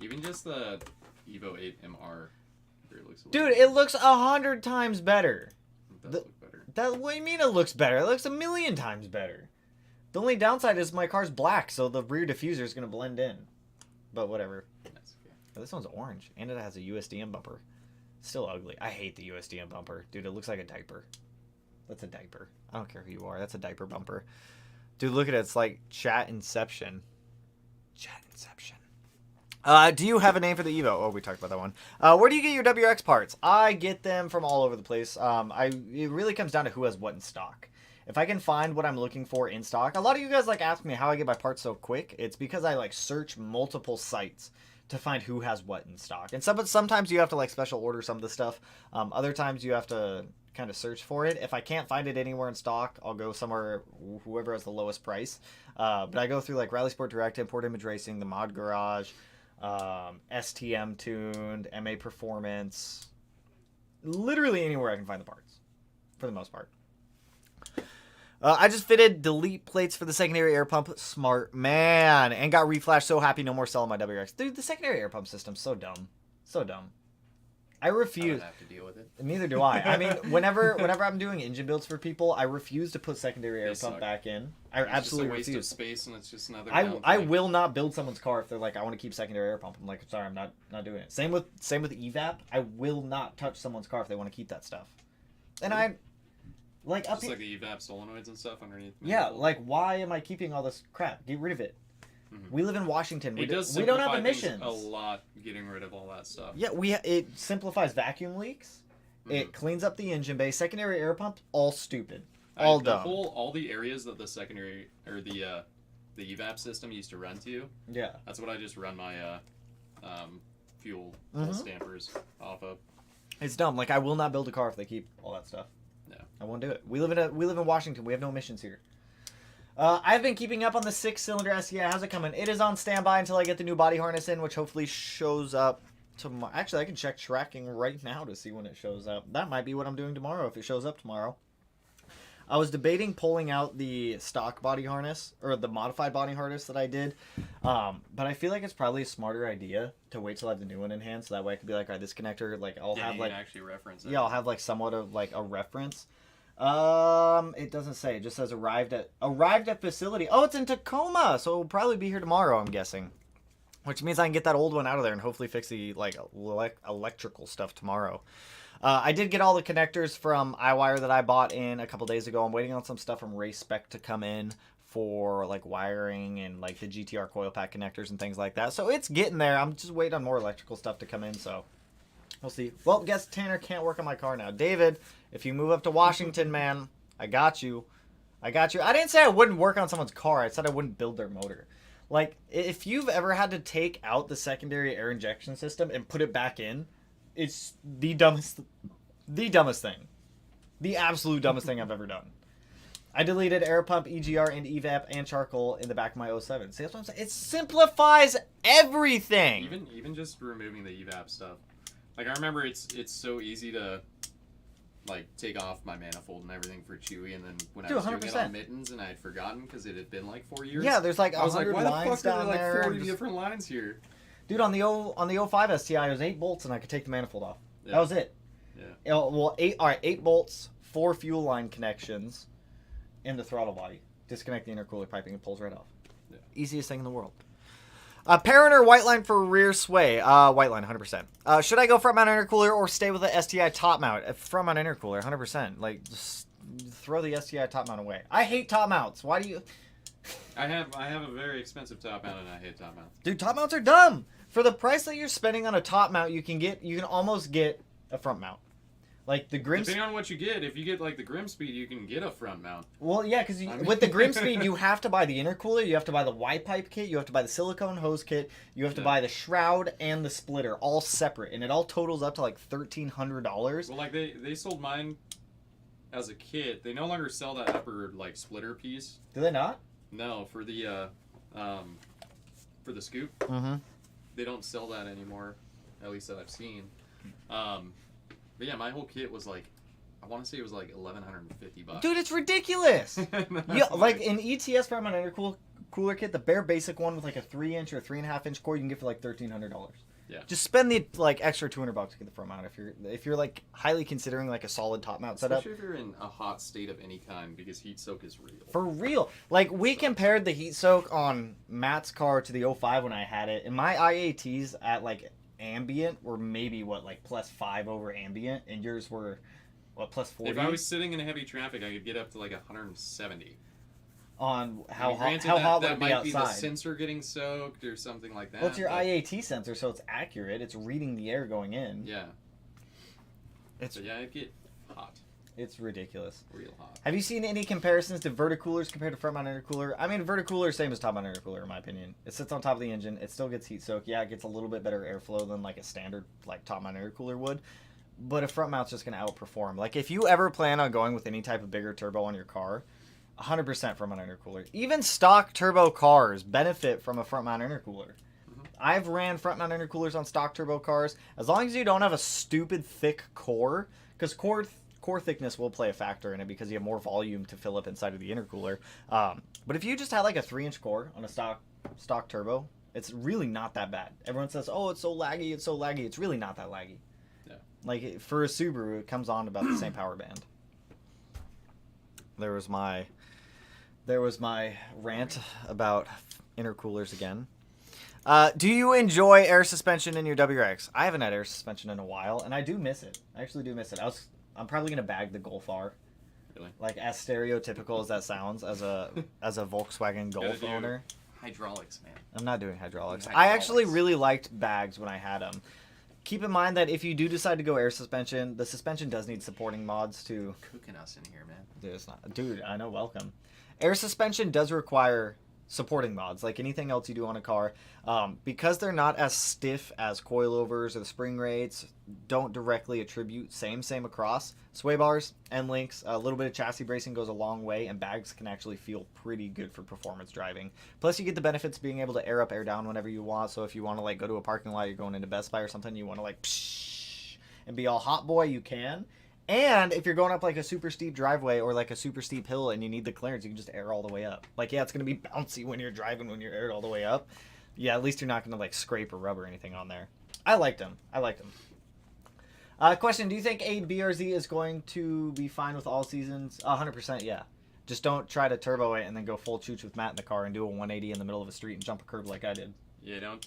Even just the Evo 8 MR. Rear looks a Dude, little- it looks 100 times better. It does look better. What do you mean it looks better? It looks 1,000,000 times better. The only downside is my car's black, so the rear diffuser is going to blend in. But whatever. That's okay. Oh, this one's orange, and it has a USDM bumper. Still ugly. I hate the USDM bumper. Dude, it looks like a diaper. That's a diaper. I don't care who you are. That's a diaper bumper. Dude, look at it. It's like chat inception. Chat inception. Do you have a name for the Evo? Oh, we talked about that one. Where do you get your WRX parts? I get them from all over the place. It really comes down to who has what in stock. If I can find what I'm looking for in stock, a lot of you guys like ask me how I get my parts so quick. It's because I like search multiple sites to find who has what in stock. And sometimes you have to like special order some of the stuff. Other times you have to kind of search for it. If I can't find it anywhere in stock, I'll go somewhere, whoever has the lowest price. But I go through like Rally Sport Direct, Import Image Racing, the Mod Garage, STM Tuned, MA Performance. Literally anywhere I can find the parts, for the most part. I just fitted delete plates for the secondary air pump. Smart man. And got reflashed. So happy. No more selling my WRX. Dude, the secondary air pump system's so dumb. So dumb. I I refuse. would have to deal with it. Neither do I. I mean, whenever I'm doing engine builds for people, I refuse to put secondary air They pump suck. back in. I It's absolutely just a waste refuse. of space, and it's just another. I down thing. will not build someone's car if they're like, I want to keep secondary air pump. I'm like, sorry, I'm not doing it. Same with EVAP. I will not touch someone's car if they want to keep that stuff. And I like up Just here. like the evap solenoids and stuff underneath. Yeah, like why am I keeping all this crap? Get rid of it. Mhm. We live in Washington. It does we don't have simplify things emissions. a lot getting rid of all that stuff. Yeah, it simplifies vacuum leaks. It cleans up the engine bay. Secondary air pump, all stupid. All dumb. All the areas that the secondary or the evap system used to run to. Yeah. That's what I just run my fuel stampers off of. It's dumb. Like, I will not build a car if they keep all that stuff. No. I won't do it. We live in Washington. We have no emissions here. I've been keeping up on the 6-cylinder STI. How's it coming? It is on standby until I get the new body harness in, which hopefully shows up tomorrow. Actually, I can check tracking right now to see when it shows up. That might be what I'm doing tomorrow if it shows up tomorrow. I was debating pulling out the stock body harness, or the modified body harness that I did, but I feel like it's probably a smarter idea to wait till I have the new one in hand, so that way I could be like, all right, this connector, like, I'll have, like, actually reference it. Yeah, I'll have, like, somewhat of, like, a reference. It doesn't say. It just says arrived at facility. Oh, it's in Tacoma, so it'll probably be here tomorrow, I'm guessing. Which means I can get that old one out of there and hopefully fix the, like, electrical stuff tomorrow. I did get all the connectors from iWire that I bought in a couple days ago. I'm waiting on some stuff from Race Spec to come in for, like, wiring and, like, the GTR coil pack connectors and things like that. So it's getting there. I'm just waiting on more electrical stuff to come in, so we'll see. Well, guess Tanner can't work on my car now. David, if you move up to Washington, man, I got you. I didn't say I wouldn't work on someone's car. I said I wouldn't build their motor. Like, if you've ever had to take out the secondary air injection system and put it back in, it's the dumbest thing. The absolute dumbest thing I've ever done. I deleted air pump, EGR, and evap and charcoal in the back of my 07. See, that's what I'm saying. It simplifies everything. Even just removing the evap stuff. Like, I remember it's so easy to, like, take off my manifold and everything for Chewy, and then when I was doing it on Mittens and I had forgotten because it had been like 4 years. Yeah, there's like 100 I was like, why the lines fuck are down there there. like 40 different lines here? Dude, on the 05 STI, it was 8 bolts and I could take the manifold off. Yeah. That was it. Yeah. Well, 8 bolts, 4 fuel line connections, and the throttle body. Disconnect the intercooler piping, it pulls right off. Yeah. Easiest thing in the world. Parent or white line for rear sway? White line, 100%. Should I go front mount intercooler or stay with the STI top mount? Front mount intercooler, 100%. Like, just throw the STI top mount away. I hate top mounts. Why do you? I have a very expensive top mount and I hate top mounts. Dude, top mounts are dumb. For the price that you're spending on a top mount, you can almost get a front mount. Like the Grimspeed. Depending on what you get, if you get like the Grimspeed, you can get a front mount. Well, yeah, because with the Grimspeed, you have to buy the intercooler, you have to buy the Y pipe kit, you have to buy the silicone hose kit, you have to buy the shroud and the splitter, all separate, and it all totals up to like $1,300. Well, like they sold mine as a kit. They no longer sell that upper like splitter piece. Do they not? No, for the scoop. Mm-hmm. They don't sell that anymore, at least that I've seen. But yeah, my whole kit was like, I want to say it was like $1,150. Dude, it's ridiculous. Yeah, like an ETS front mount intercooler kit, the bare basic one with like a 3-inch or 3.5-inch core, you can get for like $1,300. Yeah. Just spend the like extra $200 to get the front mount if you're like highly considering like a solid top mount setup. Especially if you're in a hot state of any kind, because heat soak is real. For real. Like, we compared the heat soak on Matt's car to the 05 when I had it, and my IATs at like ambient were maybe like +5 over ambient, and yours were what, +40? If I was sitting in heavy traffic, I could get up to like 170. On how I mean, hot that would it be might outside? be the sensor getting soaked or something like that. Well, it's your IAT sensor, so it's accurate. It's reading the air going in. Yeah. Yeah, it'd get hot. It's ridiculous. Real hot. Have you seen any comparisons to verticoolers compared to front mount intercooler? I mean, verticooler is same as top mount intercooler in my opinion. It sits on top of the engine. It still gets heat soak. Yeah, it gets a little bit better airflow than like a standard like top mount intercooler would. But a front mount's just going to outperform. Like, if you ever plan on going with any type of bigger turbo on your car, 100% front mount intercooler. Even stock turbo cars benefit from a front mount intercooler. Mm-hmm. I've ran front mount intercoolers on stock turbo cars. As long as you don't have a stupid thick core, because core thickness will play a factor in it because you have more volume to fill up inside of the intercooler. But if you just had like a 3-inch core on a stock turbo, it's really not that bad. Everyone says, oh, it's so laggy, it's so laggy. It's really not that laggy. Yeah. Like, for a Subaru, it comes on about the same power band. There was my rant about intercoolers again. Do you enjoy air suspension in your WRX? I haven't had air suspension in a while, and I do miss it. I actually do miss it. I'm probably gonna bag the Golf R. Really? Like, as stereotypical as that sounds, as a Volkswagen Golf owner. Hydraulics, man. I'm not doing hydraulics. I actually really liked bags when I had them. Keep in mind that if you do decide to go air suspension, the suspension does need supporting mods to... Cooking us in here, man. Dude, it's not... Dude, I know, welcome. Air suspension does require supporting mods, like anything else you do on a car. Because they're not as stiff as coilovers or the spring rates, don't directly attribute same across. Sway bars, end links, a little bit of chassis bracing goes a long way, and bags can actually feel pretty good for performance driving. Plus, you get the benefits of being able to air up, air down whenever you want. So if you want to like go to a parking lot, you're going into Best Buy or something, you want to like psh and be all hot boy, you can. And if you're going up like a super steep driveway or like a super steep hill and you need the clearance, you can just air all the way up. Like, yeah, it's going to be bouncy when you're driving when you're aired all the way up. Yeah, at least you're not going to like scrape or rub or anything on there. I liked them. Question, do you think a BRZ is going to be fine with all seasons? 100%, yeah. Just don't try to turbo it and then go full chooch with Matt in the car and do a 180 in the middle of a street and jump a curb like I did. Yeah, don't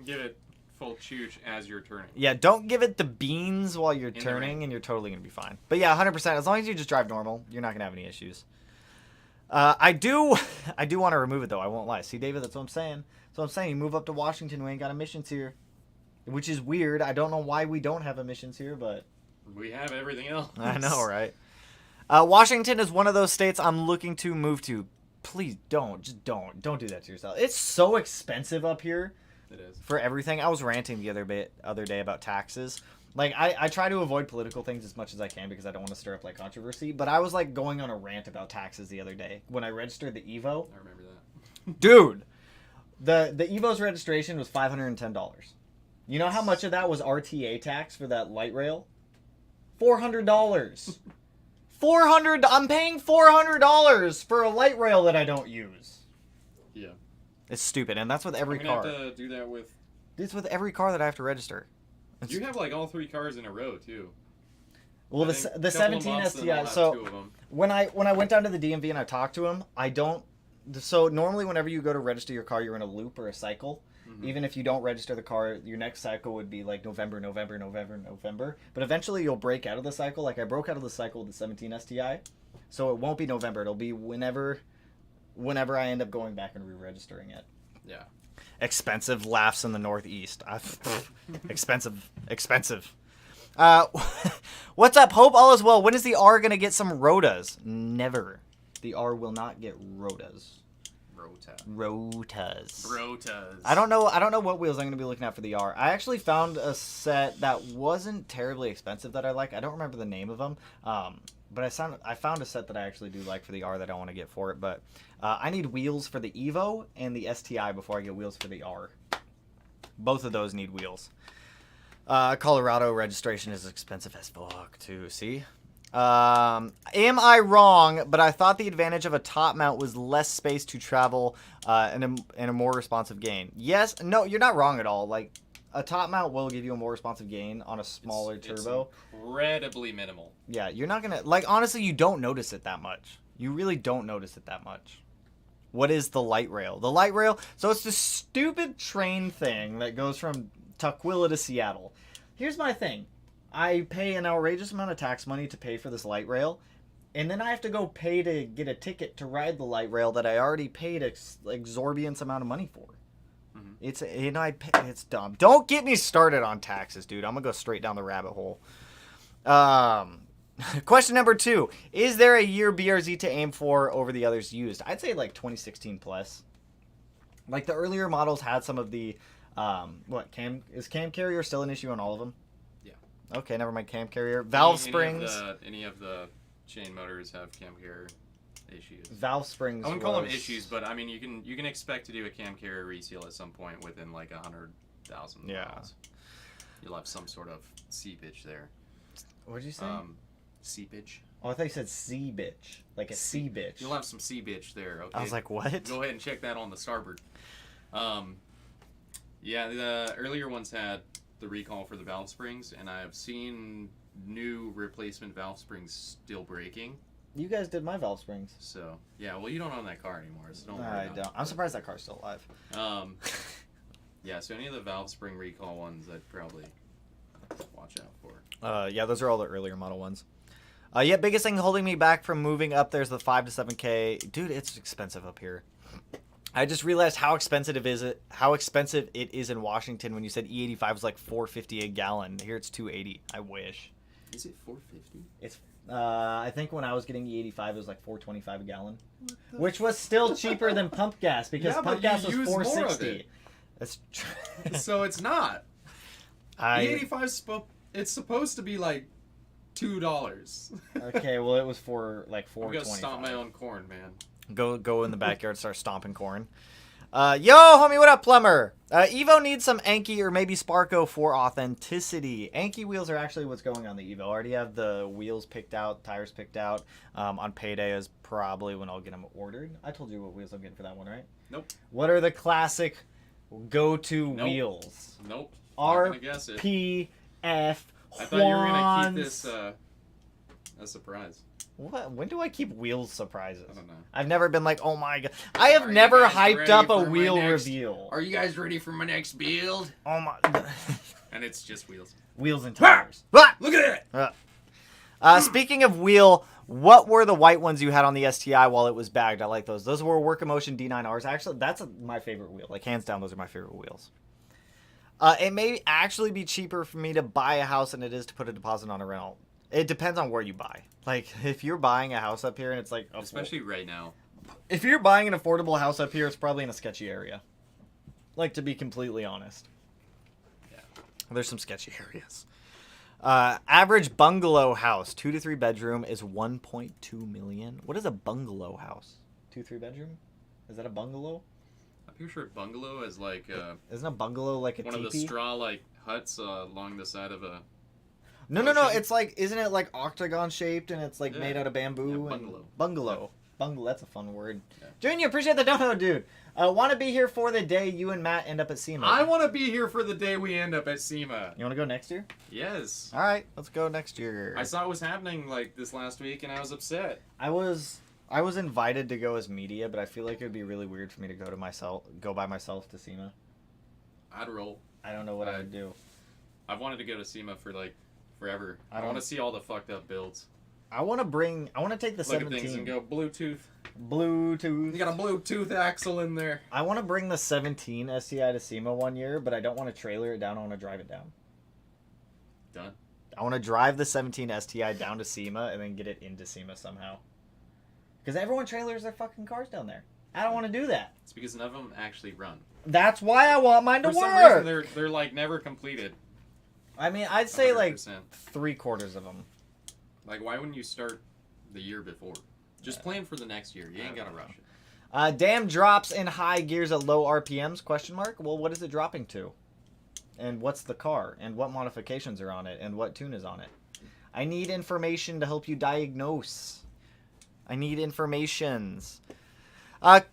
give it full chooch as you're turning. Yeah, don't give it the beans while you're turning and you're totally going to be fine. But yeah, 100%, as long as you just drive normal, you're not going to have any issues. I do want to remove it though, I won't lie. See, David, that's what I'm saying. You move up to Washington, we ain't got emissions here. Which is weird. I don't know why we don't have emissions here, but... We have everything else. I know, right? Washington is one of those states I'm looking to move to. Please don't. Just don't. Don't do that to yourself. It's so expensive up here. It is. For everything. I was ranting the other day about taxes. Like, I try to avoid political things as much as I can because I don't want to stir up, like, controversy. But I was, like, going on a rant about taxes the other day when I registered the Evo. I remember that. Dude! The Evo's registration was $510. You know how much of that was RTA tax for that light rail? $400. I'm paying $400 for a light rail that I don't use. Yeah. It's stupid, and that's with every car. I'm gonna have to do that with... It's with every car that I have to register. You have like all 3 cars in a row too. Well, the 17 STI. So when I went down to the DMV and I talked to him, I don't. So normally, whenever you go to register your car, you're in a loop or a cycle. Mm-hmm. Even if you don't register the car, your next cycle would be like November. But eventually, you'll break out of the cycle. Like I broke out of the cycle with the 17 STI, so it won't be November. It'll be whenever I end up going back and re-registering it. Yeah. Expensive laughs in the Northeast. Expensive. What's up? Hope all is well. When is the R gonna get some rotas? Never. The R will not get rotas. Rotas. I don't know what wheels I'm gonna be looking at for the R. I actually found a set that wasn't terribly expensive that I like. I don't remember the name of them. But I found a set that I actually do like for the R that I want to get for it. But I need wheels for the Evo and the STI before I get wheels for the R. Both of those need wheels. Colorado registration is expensive as fuck too. See? Am I wrong? But I thought the advantage of a top mount was less space to travel and a more responsive gain. Yes. No, you're not wrong at all. Like, a top mount will give you a more responsive gain on a smaller turbo. It's incredibly minimal. Yeah, you're not going to... Like, honestly, you don't notice it that much. You really don't notice it that much. What is the light rail? The light rail... So it's this stupid train thing that goes from Tukwila to Seattle. Here's my thing. I pay an outrageous amount of tax money to pay for this light rail. And then I have to go pay to get a ticket to ride the light rail that I already paid an exorbitant amount of money for. It's dumb. Don't get me started on taxes, dude. I'm gonna go straight down the rabbit hole. Question number 2: is there a year BRZ to aim for over the others used? I'd say like 2016 plus. Like the earlier models had some of the is cam carrier still an issue on all of them? Yeah. Okay, never mind. Cam carrier, valve springs. Any of the chain motors have cam carrier issues. Valve springs. I wouldn't call them issues, but I mean you can expect to do a cam carrier reseal at some point within like 100,000 miles. You'll have some sort of seepage there. What did you say? Seepage. Oh, I thought you said sea bitch, like a sea bitch. You'll have some sea bitch there. Okay. I was like, what? Go ahead and check that on the starboard. Yeah, the earlier ones had the recall for the valve springs, and I have seen new replacement valve springs still breaking. You guys did my valve springs. So, yeah, well, you don't own that car anymore, so don't worry I don't. I'm surprised that car's still alive. Yeah, so any of the valve spring recall ones, I'd probably watch out for. Yeah, those are all the earlier model ones. Yeah, biggest thing holding me back from moving up there's the 5 to 7K. Dude, it's expensive up here. I just realized how expensive it is in Washington when you said E85 was like $4.50 a gallon. Here it's $2.80. I wish. Is it $4.50? It's I think when I was getting E85 it was like $4.25 a gallon, which was still cheaper than pump gas because pump gas was $4.60. That's true. So it's not. E85 it's supposed to be like $2. Okay, well it was for like $4.25. I'm gonna stomp my own corn, man. Go in the backyard, start stomping corn. Yo, homie, what up, plumber? Evo needs some Anki or maybe Sparko for authenticity. Anki wheels are actually what's going on the Evo. I already have the wheels picked out, tires picked out. On payday is probably when I'll get them ordered. I told you what wheels I'm getting for that one, right? Nope. What are the classic go-to wheels? Nope. RPF. I thought you were gonna keep this a surprise. What? When do I keep wheels surprises? I don't know. I've never been like, oh my god. I have never hyped up a wheel reveal. Are you guys ready for my next build? Oh my. And it's just wheels. Wheels and tires. Look at it! Speaking of wheel, what were the white ones you had on the STI while it was bagged? I like those. Those were Work Emotion D9Rs. Actually, that's my favorite wheel. Like, hands down, those are my favorite wheels. It may actually be cheaper for me to buy a house than it is to put a deposit on a rental. It depends on where you buy. Like, if you're buying a house up here and it's like... Especially right now. If you're buying an affordable house up here, it's probably in a sketchy area. Like, to be completely honest. Yeah. There's some sketchy areas. Average bungalow house, 2 to 3 bedroom, is $1.2 million. What is a bungalow house? 2-3 bedroom? Is that a bungalow? I'm pretty sure bungalow is like... Isn't a bungalow like a one teepee? of the straw, like, huts along the side of a... No. It's like, isn't it like octagon shaped and it's like made out of bamboo? Yeah, bungalow. And bungalow. Bungalow. That's a fun word. Yeah. Junior, appreciate the dono, dude. Want to be here for the day you and Matt end up at SEMA. I want to be here for the day we end up at SEMA. You want to go next year? Yes. All right, let's go next year. I saw it was happening like this last week and I was upset. I was invited to go as media, but I feel like it would be really weird for me to go by myself to SEMA. I'd roll. I don't know what I would do. I've wanted to go to SEMA for like forever. I want to see all the fucked up builds. I want to take the 17. Look at things and go Bluetooth. Bluetooth. You got a Bluetooth axle in there. I want to bring the 17 STI to SEMA one year, but I don't want to trailer it down. I want to drive it down. Done. I want to drive the 17 STI down to SEMA and then get it into SEMA somehow. Because everyone trailers their fucking cars down there. I don't want to do that. It's because none of them actually run. That's why I want mine to work. For some reason, they're like never completed. I mean, I'd say 100%. like 3/4 of them. Like, why wouldn't you start the year before? Just plan for the next year. You ain't gotta rush it. Damn drops in high gears at low RPMs? Question mark. Well, what is it dropping to? And what's the car? And what modifications are on it? And what tune is on it? I need information to help you diagnose. I need informations. I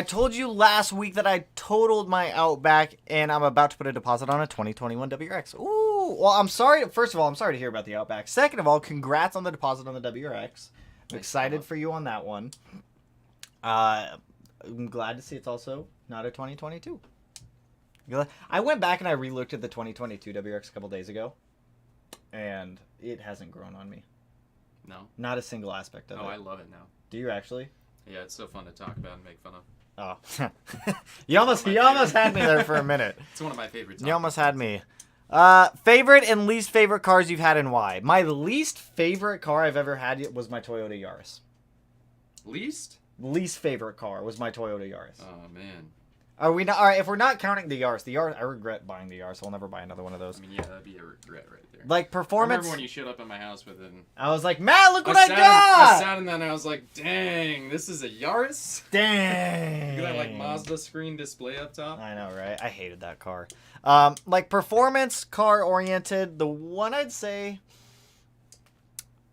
told you last week that I totaled my Outback, and I'm about to put a deposit on a 2021 WRX. Ooh, well, I'm sorry. First of all, I'm sorry to hear about the Outback. Second of all, congrats on the deposit on the WRX. I'm excited for you on that one. I'm glad to see it's also not a 2022. I went back and I re-looked at the 2022 WRX a couple days ago, and it hasn't grown on me. No. Not a single aspect of it. Oh, I love it now. Do you actually? Yeah, it's so fun to talk about and make fun of. Oh. you almost had me there for a minute. It's one of my favorites. You almost had me. Favorite and least favorite cars you've had and why? My least favorite car I've ever had was my Toyota Yaris. Least? Least favorite car was my Toyota Yaris. Oh, man. Are we not? All right, if we're not counting the Yaris, I regret buying the Yaris. I'll never buy another one of those. I mean, yeah, that'd be a regret right there. Like performance. I remember when you showed up at my house with it. I was like, Matt, look what I got! I sat in that and I was like, dang, this is a Yaris? Dang. You got like Mazda screen display up top. I know, right? I hated that car. Like car oriented. The one I'd say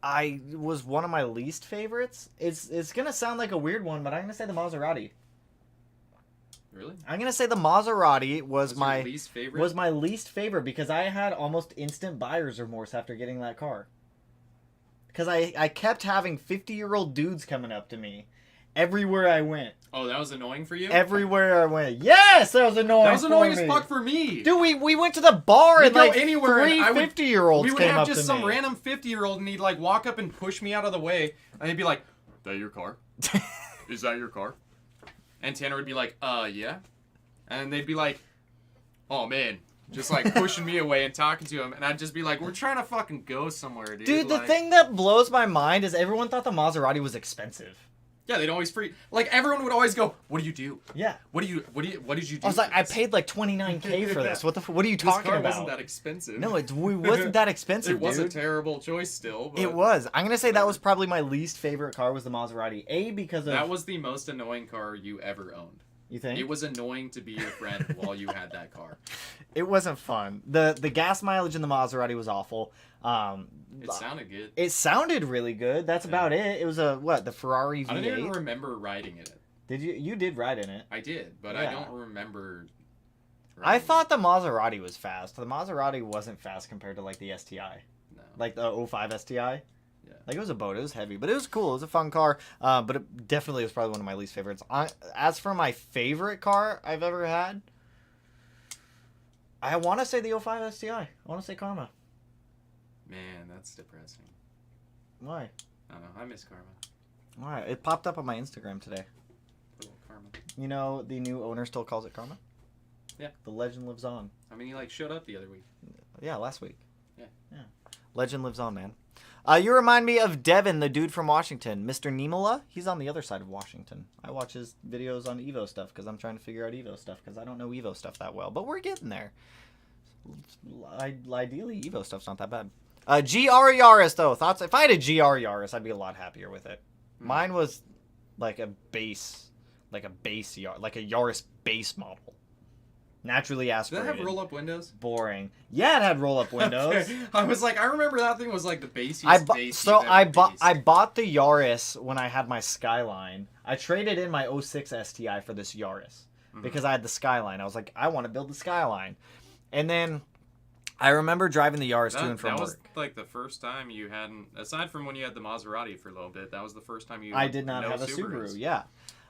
I was one of my least favorites. It's gonna sound like a weird one, but I'm gonna say the Maserati. Really? I'm gonna say the Maserati was my least favorite? Was my least favorite because I had almost instant buyer's remorse after getting that car. Because I kept having 50-year-old dudes coming up to me everywhere I went. Oh, that was annoying for you? Everywhere I went. Yes, that was annoying. That was annoying as fuck for me. Dude, we went to the bar and like anywhere three 50-year-olds came up to me. We would have just some random 50-year-old and he'd like walk up and push me out of the way and he'd be like, "That your car? Is that your car? And Tanner would be like, yeah? And they'd be like, oh, man. Just, like, pushing me away and talking to him. And I'd just be like, we're trying to fucking go somewhere, dude. Dude, the like, thing that blows my mind is everyone thought the Maserati was expensive. Yeah, they'd always like, everyone would always go, what do you do? Yeah. What did you do? I was like, I paid like $29K for this. What are you talking about? This car wasn't that expensive. No, it wasn't that expensive, It was a terrible choice still. But it was. I'm going to say that was probably my least favorite car was the Maserati. Because of... That was the most annoying car you ever owned. You think? It was annoying to be your friend while you had that car. It wasn't fun. The gas mileage in the Maserati was awful. It sounded good. It sounded really good. That's about it. It was the Ferrari V8? I don't even remember riding in it. Did you? You did ride in it. I did, but I don't remember. I thought the Maserati was fast. The Maserati wasn't fast compared to like the STI. No. Like the 05 STI. Yeah. Like it was a boat. It was heavy, but it was cool. It was a fun car. But it definitely was probably one of my least favorites. As for my favorite car I've ever had, I want to say the 05 STI. I want to say Karma. Man, that's depressing. Why? I don't know. I miss Karma. Why? It popped up on my Instagram today. Little Karma. You know, the new owner still calls it Karma? Yeah. The legend lives on. I mean, he like showed up the other week. Yeah, last week. Yeah. Legend lives on, man. You remind me of Devin, the dude from Washington. Mr. Nimala, he's on the other side of Washington. I watch his videos on Evo stuff because I'm trying to figure out Evo stuff because I don't know Evo stuff that well. But we're getting there. Ideally, Evo stuff's not that bad. GR Yaris, though. Thoughts? If I had a GR Yaris, I'd be a lot happier with it. Mine was like a base Yaris, like a Yaris base model. Naturally aspirated. Did that have roll-up windows? Boring. Yeah, it had roll-up windows. Okay. I was like, I remember that thing was like the basiest I bought the Yaris when I had my Skyline. I traded in my 06 STI for this Yaris because I had the Skyline. I was like, I want to build the Skyline. And then I remember driving the Yaris to and from work. That was like the first time you hadn't, aside from when you had the Maserati for a little bit, that was the first time you I did not have a Subarus. Subaru,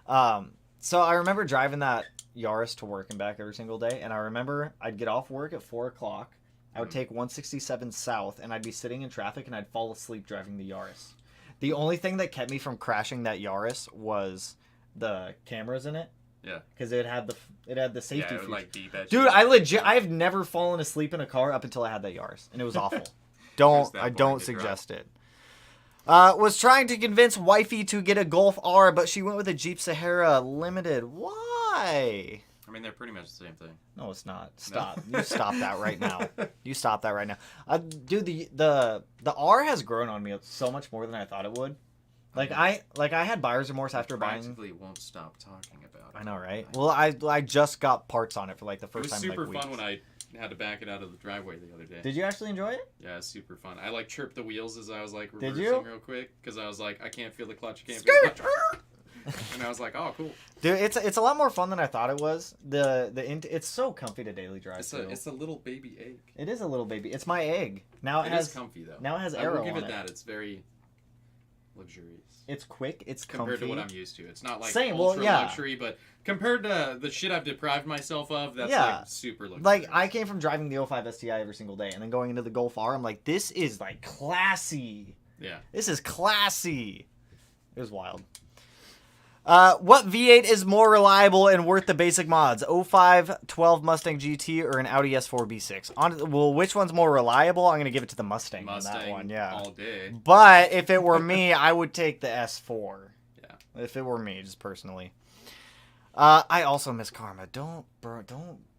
yeah. So I remember driving that Yaris to work and back every single day, and I remember I'd get off work at 4 o'clock. I would take 167 south, and I'd be sitting in traffic, and I'd fall asleep driving the Yaris. The only thing that kept me from crashing that Yaris was the cameras in it. Yeah. Because it had the safety feature. Would, like beep at Dude, you. I've never fallen asleep in a car up until I had that Yaris, and it was awful. Don't suggest it. Was trying to convince wifey to get a Golf R, but she went with a Jeep Sahara Limited. Why? I mean, they're pretty much the same thing. No, it's not. Stop. No. You stop that right now. You stop that right now. Dude, the R has grown on me so much more than I thought it would. I had buyer's remorse after buying. Practically won't stop talking about it. I know, right? Well, I just got parts on it for like the first time. It was super weeks. fun when I had to back it out of the driveway the other day. Did you actually enjoy it? Yeah, it's super fun. I like chirped the wheels as I was like Did reversing you? real quick because I was like, I can't feel the clutch. I can't feel the clutch. And I was like, oh, cool. Dude, it's a lot more fun than I thought it was. It's so comfy to daily drive. It's a little baby egg. It is a little baby. It's my egg. Now it is comfy though. Now it has arrow on it. I will give it that. It's very luxurious. It's quick. It's comfy. Compared to what I'm used to. It's not like Same. ultra Well, yeah. luxury, but compared to the shit I've deprived myself of, that's like super luxurious. Like I came from driving the 05 STI every single day, and then going into the Golf R, I'm like, this is like classy. Yeah. This is classy. It was wild. What V8 is more reliable and worth the basic mods? 05 12 Mustang GT or an Audi S4 B6? Well, which one's more reliable? I'm going to give it to the Mustang on that one. Yeah. All day. But if it were me, I would take the S4. Yeah. If it were me, just personally. I also miss Karma. Don't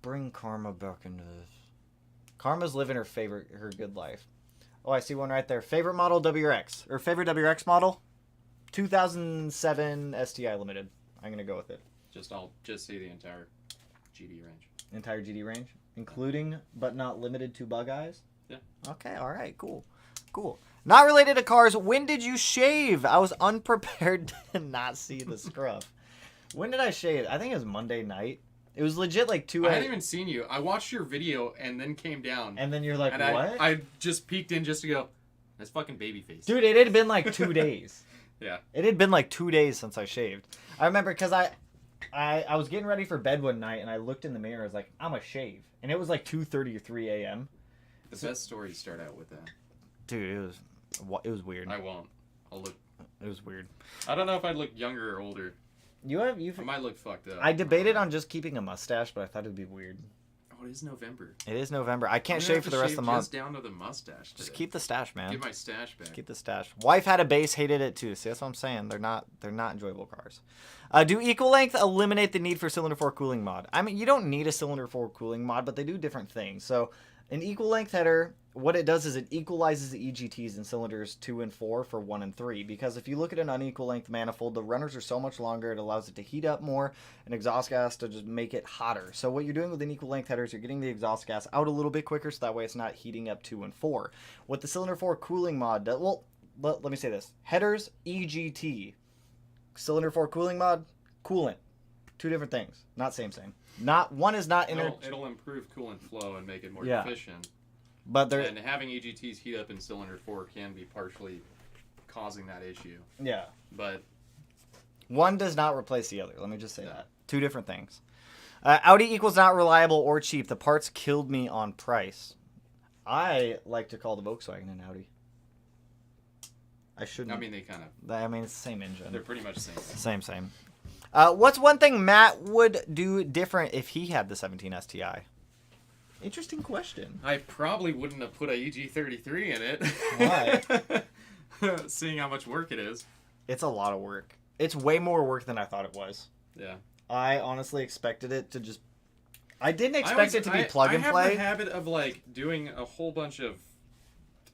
bring Karma back into this. Karma's living her good life. Oh, I see one right there. Favorite model WRX or favorite WRX model? 2007 STI Limited. I'm gonna go with it. I'll just say the entire GD range. Entire GD range, including but not limited to bug eyes. Yeah. Okay. All right. Cool. Not related to cars. When did you shave? I was unprepared to not see the scruff. When did I shave? I think it was Monday night. It was legit like 2 I hadn't even seen you. I watched your video and then came down. And then you're like, and what? I just peeked in just to go, that's fucking baby face. Dude, it had been like 2 days. Yeah. It had been like 2 days since I shaved. I remember because I was getting ready for bed one night and I looked in the mirror. I was like, I'm a shave. And it was like 2:30 or 3 a.m. The best stories start out with that. Dude, it was weird. I won't. I'll look. It was weird. I don't know if I'd look younger or older. I might look fucked up. I debated on just keeping a mustache, but I thought it'd be weird. Oh, it is November. It is November. I can't shave for the rest of the month. Just down to the mustache today. Just keep the stash, man. Get my stash back. Just keep the stash. Wife had a base, hated it too. See, that's what I'm saying. They're not enjoyable cars. Do equal length eliminate the need for cylinder 4 cooling mod? I mean, you don't need a cylinder 4 cooling mod, but they do different things. So, an equal length header, what it does is it equalizes the EGTs in cylinders 2 and 4 for 1 and 3. Because if you look at an unequal length manifold, the runners are so much longer, it allows it to heat up more, and exhaust gas to just make it hotter. So what you're doing with an equal length header is you're getting the exhaust gas out a little bit quicker, so that way it's not heating up 2 and 4. What the cylinder 4 cooling mod does, well, let me say this. Headers, EGT. Cylinder 4 cooling mod, coolant. Two different things. Not same. Not one is not It'll improve coolant flow and make it more efficient. But and having EGTs heat up in cylinder 4 can be partially causing that issue. Yeah. But one does not replace the other. Let me just say that. Two different things. Audi equals not reliable or cheap. The parts killed me on price. I like to call the Volkswagen an Audi. I shouldn't. I mean, they kind of. I mean, it's the same engine. They're pretty much the same. Same. What's one thing Matt would do different if he had the 17 STI? Interesting question. I probably wouldn't have put a EG33 in it. Why? Seeing how much work it is. It's a lot of work. It's way more work than I thought it was. Yeah. I honestly expected it to just... I didn't expect it to be plug and play. I have the habit of, like, doing a whole bunch of...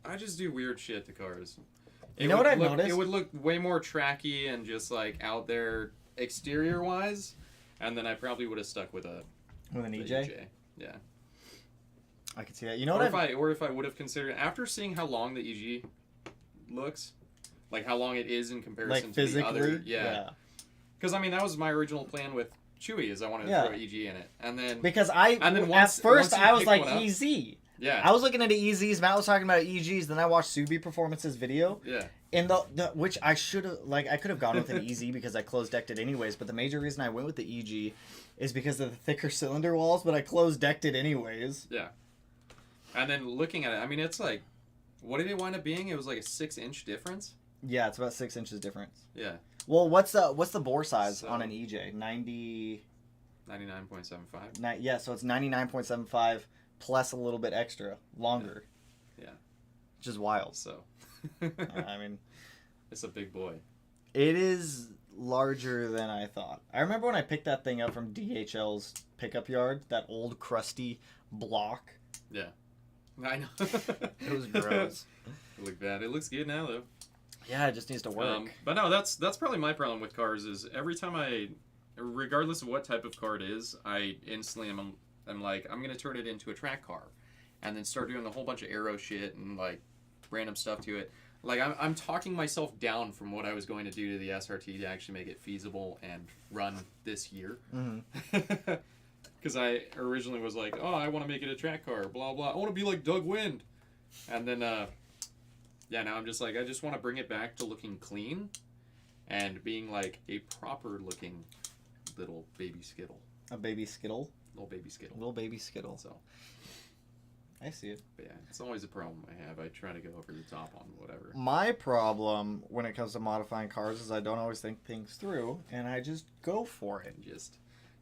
I just do weird shit to cars. You know what I've noticed? It would look way more tracky and just, like, out there exterior-wise, and then I probably would have stuck with an EJ. Yeah. I could see that. You know what? Or if I would have considered, after seeing how long the EG looks, like how long it is in comparison to the other, yeah. Because I mean, that was my original plan with Chewy, is I wanted to throw EG in it, and then because at first I was like EZ. Yeah. I was looking at the EZs. Matt was talking about EGs. Then I watched Subi Performance's video. Yeah. And the which I should have I could have gone with an EZ because I closed decked it anyways. But the major reason I went with the EG is because of the thicker cylinder walls. But I closed decked it anyways. Yeah. And then looking at it, I mean, it's like, what did it wind up being? It was like a 6-inch difference. Yeah, it's about 6 inches difference. Yeah. Well, what's the bore size on an EJ? 99.75. Yeah, so it's 99.75 plus a little bit extra, longer. Yeah. Which is wild. So. I mean, it's a big boy. It is larger than I thought. I remember when I picked that thing up from DHL's pickup yard, that old crusty block. Yeah. I know. It was gross. It looked bad. It looks good now, though. Yeah, it just needs to work. But no, that's probably my problem with cars is every time regardless of what type of car it is, I instantly I'm like, I'm going to turn it into a track car. And then start doing a whole bunch of aero shit and, like, random stuff to it. Like, I'm talking myself down from what I was going to do to the SRT to actually make it feasible and run this year. Mm-hmm. Because I originally was like, oh, I want to make it a track car, blah, blah. I want to be like Doug Wind. And then, now I'm just like, I just want to bring it back to looking clean and being like a proper looking little baby Skittle. A baby Skittle? Little baby Skittle. Little baby Skittle. So. I see it. But yeah, it's always a problem I have. I try to go over the top on whatever. My problem when it comes to modifying cars is I don't always think things through, and I just go for it.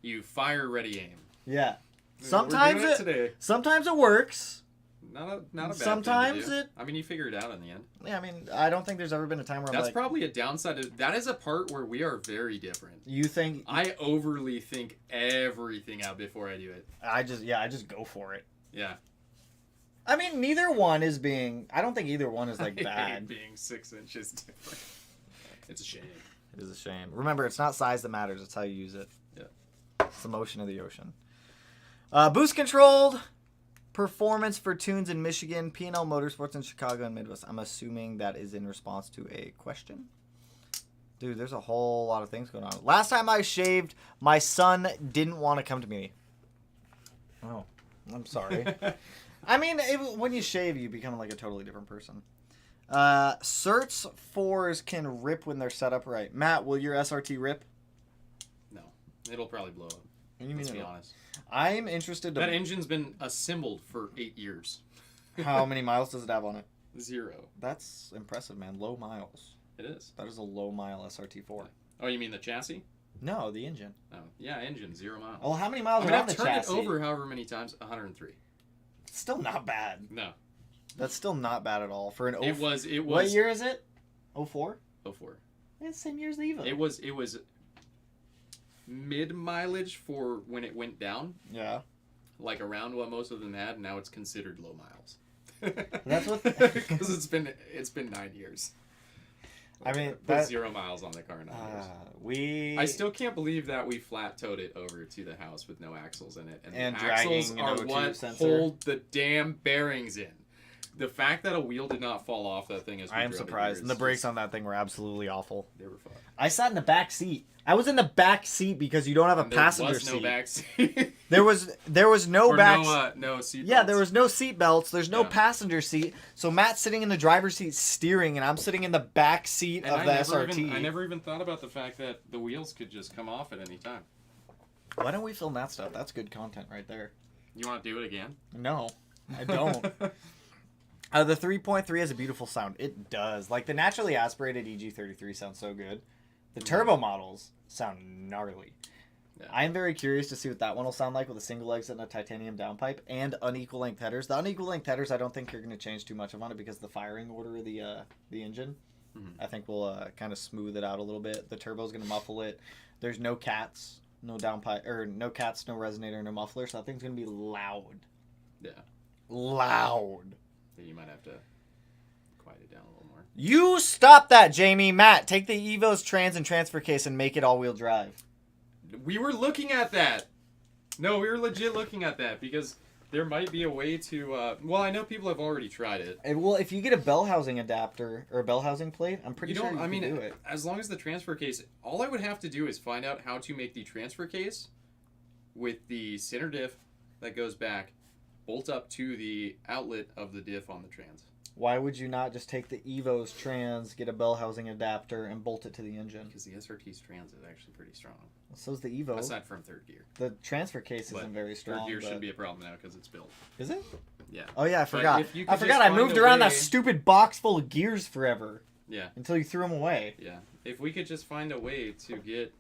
You fire, ready, aim. Yeah. Sometimes it works. Not a bad sometimes thing to do. I mean, you figure it out in the end. Yeah, I mean, I don't think there's ever been a time where that's probably a downside. That is a part where we are very different. You think... I overly think everything out before I do it. I just go for it. Yeah. I mean, neither one is being... I don't think either one is, like, I bad. hate being 6 inches different. It's a shame. It is a shame. Remember, it's not size that matters. It's how you use it. Yeah. It's the motion of the ocean. Boost controlled performance for tunes in Michigan, P&L Motorsports in Chicago and Midwest. I'm assuming that is in response to a question. Dude, there's a whole lot of things going on. Last time I shaved, my son didn't want to come to me. Oh, I'm sorry. I mean, when you shave, you become like a totally different person. Certs 4s can rip when they're set up right. Matt, will your SRT rip? No. It'll probably blow up. Let's be honest. I'm interested to... That engine's been assembled for 8 years. How many miles does it have on it? 0. That's impressive, man. Low miles. It is. That is a low mile SRT4. Oh, you mean the chassis? No, the engine. Oh, yeah, engine, 0 miles. Oh, how many miles I are mean, on the I've turned chassis? it over however many times. 103. Still not bad. No. That's still not bad at all for an. It was. What year is it? 04? 04. Yeah, same year as the Evo. It was mid mileage for when it went down. Yeah. Like around what most of them had, and now it's considered low miles. That's what. Because it's been 9 years. I mean, put 0 miles on the car in 9 years. I still can't believe that we flat towed it over to the house with no axles in it, and the axles are what hold the damn bearings in. The fact that a wheel did not fall off that thing is. I am surprised, and the brakes on that thing were absolutely awful. They were fucked. I sat in the back seat. I was in the back seat because you don't have a passenger seat. There was no back seat. there was no back. No seat. Yeah, there was no seat belts. There's no passenger seat. So Matt's sitting in the driver's seat steering, and I'm sitting in the back seat of the SRT. I never even thought about the fact that the wheels could just come off at any time. Why don't we film that stuff? That's good content right there. You want to do it again? No, I don't. The 3.3 has a beautiful sound. It does. Like the naturally aspirated EG33 sounds so good. The turbo models sound gnarly. Yeah. I am very curious to see what that one will sound like with a single exit and a titanium downpipe and unequal length headers. The unequal length headers, I don't think you're going to change too much on it because of the firing order of the engine. Mm-hmm. I think we'll kind of smooth it out a little bit. The turbo's going to muffle it. There's no cats, no downpipe, or no cats, no resonator, no muffler. So that thing's going to be loud. Yeah. Loud. You might have to quiet it down a little more. You stop that, Jamie. Matt, take the Evo's trans and transfer case and make it all-wheel drive. We were looking at that. No, we were legit looking at that because there might be a way to... well, I know people have already tried it. Well, if you get a bell housing adapter or a bell housing plate, I'm pretty sure you can do it. As long as the transfer case... All I would have to do is find out how to make the transfer case with the center diff that goes back bolt up to the outlet of the diff on the trans. Why would you not just take the Evo's trans, get a bell housing adapter, and bolt it to the engine? Because the SRT's trans is actually pretty strong. So's the Evo. Aside from third gear. The transfer case isn't very strong. Third gear shouldn't be a problem now because it's built. Is it? Yeah. Oh yeah, I forgot. I moved around that stupid box full of gears forever. Yeah. Until you threw them away. Yeah. If we could just find a way to get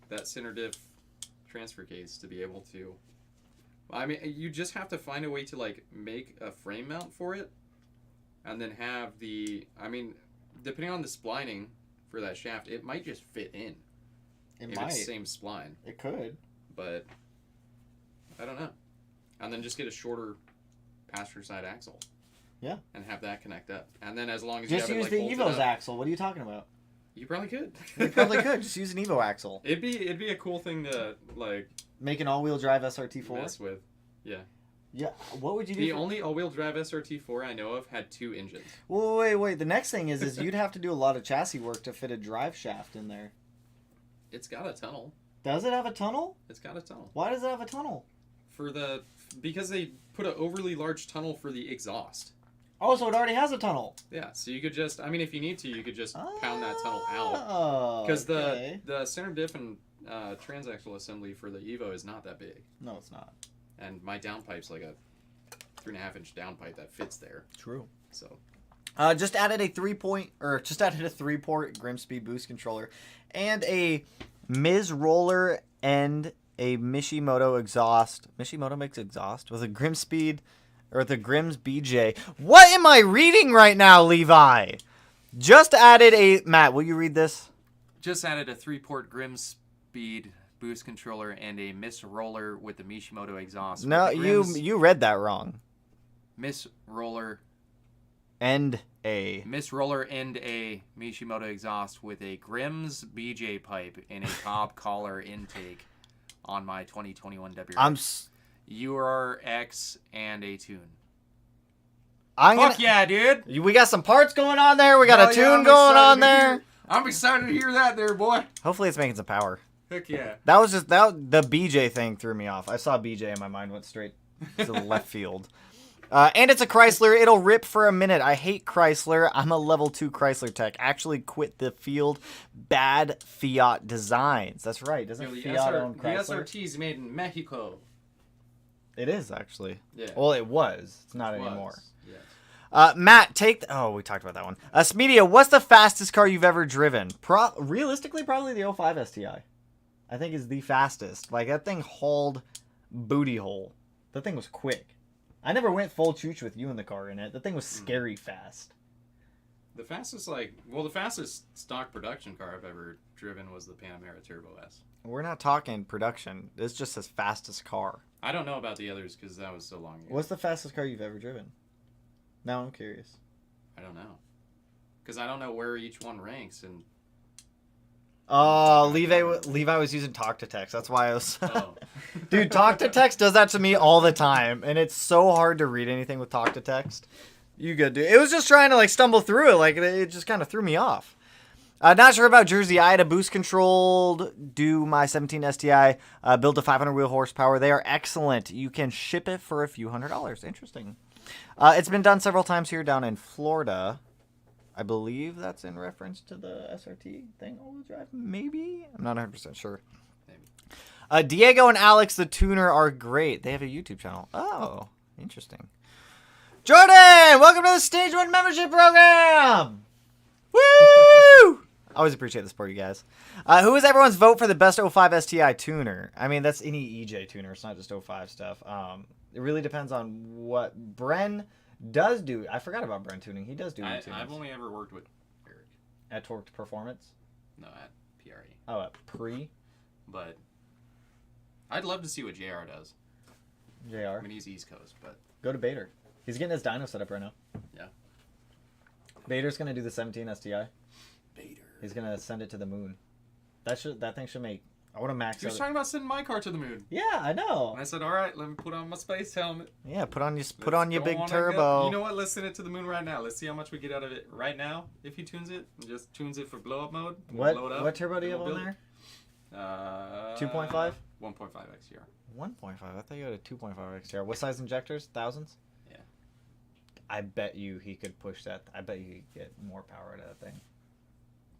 that center diff transfer case to be able to... I mean, you just have to find a way to, like, make a frame mount for it. And then have the... I mean, depending on the splining for that shaft, it might just fit in. It might. It's the same spline. It could. But, I don't know. And then just get a shorter passenger side axle. Yeah. And have that connect up. And then as long as just you have use the Evo's axle. What are you talking about? You probably could. You probably could. Just use an Evo axle. It'd be a cool thing to, like... Make an all-wheel drive SRT4? Mess with. Yeah. Yeah. What would you do? The only all-wheel drive SRT4 I know of had 2 engines. Well, wait. The next thing is you'd have to do a lot of chassis work to fit a drive shaft in there. It's got a tunnel. Does it have a tunnel? It's got a tunnel. Why does it have a tunnel? Because they put an overly large tunnel for the exhaust. Oh, so it already has a tunnel. Yeah, so you could just... I mean, if you need to, you could just pound that tunnel out. Because the center diff and transaxle assembly for the Evo is not that big. No, it's not. And my downpipe's like a 3.5-inch downpipe that fits there. True. So... just added a 3-port Grimsby boost controller and a Ms. roller and a Mishimoto exhaust. Mishimoto makes exhaust with a Grimspeed or the Grims BJ. What am I reading right now, Levi? Just added a... Matt, will you read this? Just added a 3-port Grimspeed boost controller and a Miss Roller with the Mishimoto exhaust. No, you read that wrong. Miss Roller and a Mishimoto exhaust with a Grims BJ pipe and a top collar intake on my 2021 WRX. URX and a tune. Fuck yeah, dude! We got some parts going on there. We got a tune going on there. I'm excited to hear that there, boy. Hopefully it's making some power. Heck yeah. The BJ thing threw me off. I saw BJ and my mind went straight to the left field. And it's a Chrysler. It'll rip for a minute. I hate Chrysler. I'm a level 2 Chrysler tech. Actually quit the field. Bad Fiat designs. That's right. Doesn't Fiat own Chrysler? The SRT's made in Mexico. It is, actually. Yeah. Well, it was. It's not anymore. Yeah. Matt, we talked about that one. Smedia, what's the fastest car you've ever driven? Realistically, probably the 05 STI. I think is the fastest. Like, that thing hauled booty hole. That thing was quick. I never went full chooch with you in the car in it. That thing was scary fast. The fastest, the fastest stock production car I've ever driven was the Panamera Turbo S. We're not talking production. It's just as fastest car. I don't know about the others because that was so long ago. What's the fastest car you've ever driven? Now I'm curious. I don't know. Because I don't know where each one ranks. And Oh, Levi was using talk to text. That's why I was... Oh. Dude, talk to text does that to me all the time. And it's so hard to read anything with talk to text. You good, dude. It was just trying to, like, stumble through it. Like, it just kind of threw me off. Not sure about Jersey. I had a boost controlled do my 17 STI, built to 500 wheel horsepower. They are excellent. You can ship it for a few $100s. Interesting. It's been done several times here down in Florida. I believe that's in reference to the SRT thing, all-wheel drive. Maybe? I'm not 100% sure. Maybe. Diego and Alex, the tuner, are great. They have a YouTube channel. Oh, interesting. Jordan, welcome to the Stage 1 membership program. Woo! I always appreciate the support, you guys. Who is everyone's vote for the best 05 STI tuner? I mean, that's any EJ tuner. It's not just 05 stuff. It really depends on what Bren does do. I forgot about Bren tuning. He does do tunings. I've only ever worked with Eric. At Torqued Performance? No, at PRE. Oh, at Pre? But I'd love to see what JR does. JR? I mean, he's East Coast, but... Go to Bader. He's getting his dyno set up right now. Yeah. Bader's going to do the 17 STI. Bader. He's going to send it to the moon. That thing should make... I want to max He was talking about sending my car to the moon. Yeah, I know. And I said, all right, let me put on my space helmet. Yeah, put on your big turbo. Go. You know what? Let's send it to the moon right now. Let's see how much we get out of it right now. If he tunes it, and just tunes it for blow up mode. What turbo do you have on there? 2.5? 1.5 XTR. 1.5. I thought you had a 2.5 XTR. What size injectors? Thousands? Yeah. I bet you he could push that. I bet you could get more power out of that thing.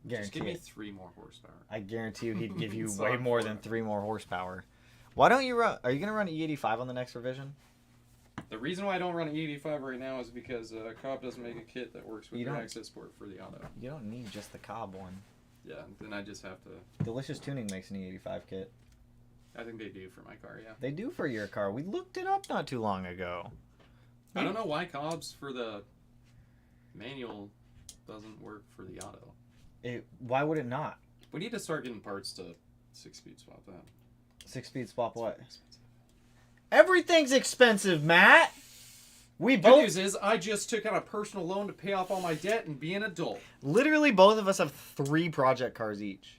Guarantee Just give me it. 3 more horsepower. I guarantee you he'd give you way more than 3 more horsepower. Why don't you run... Are you going to run E85 on the next revision? The reason why I don't run an E85 right now is because Cobb doesn't make a kit that works with the access port for the auto. You don't need just the Cobb one. Yeah, then I just have to... Delicious Tuning makes an E85 kit. I think they do for my car, yeah. They do for your car. We looked it up not too long ago. I don't know why Cobb's for the manual doesn't work for the auto. Why would it not? We need to start getting parts to 6-speed swap that. 6-speed swap what? Everything's expensive, Matt! Good news is, I just took out a personal loan to pay off all my debt and be an adult. Literally, both of us have 3 project cars each.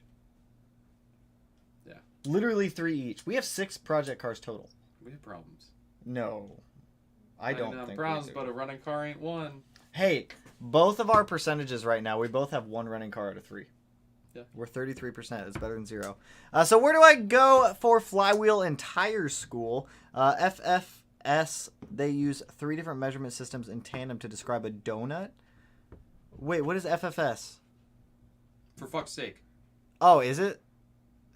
Yeah. Literally 3 each. We have 6 project cars total. We have problems. No. I don't think problems, but a running car ain't one. Hey, both of our percentages right now, we both have 1 running car out of 3. Yeah. We're 33%. It's better than 0. So where do I go for flywheel and tire school? FFS, they use 3 different measurement systems in tandem to describe a donut. Wait, what is FFS? For fuck's sake. Oh, is it?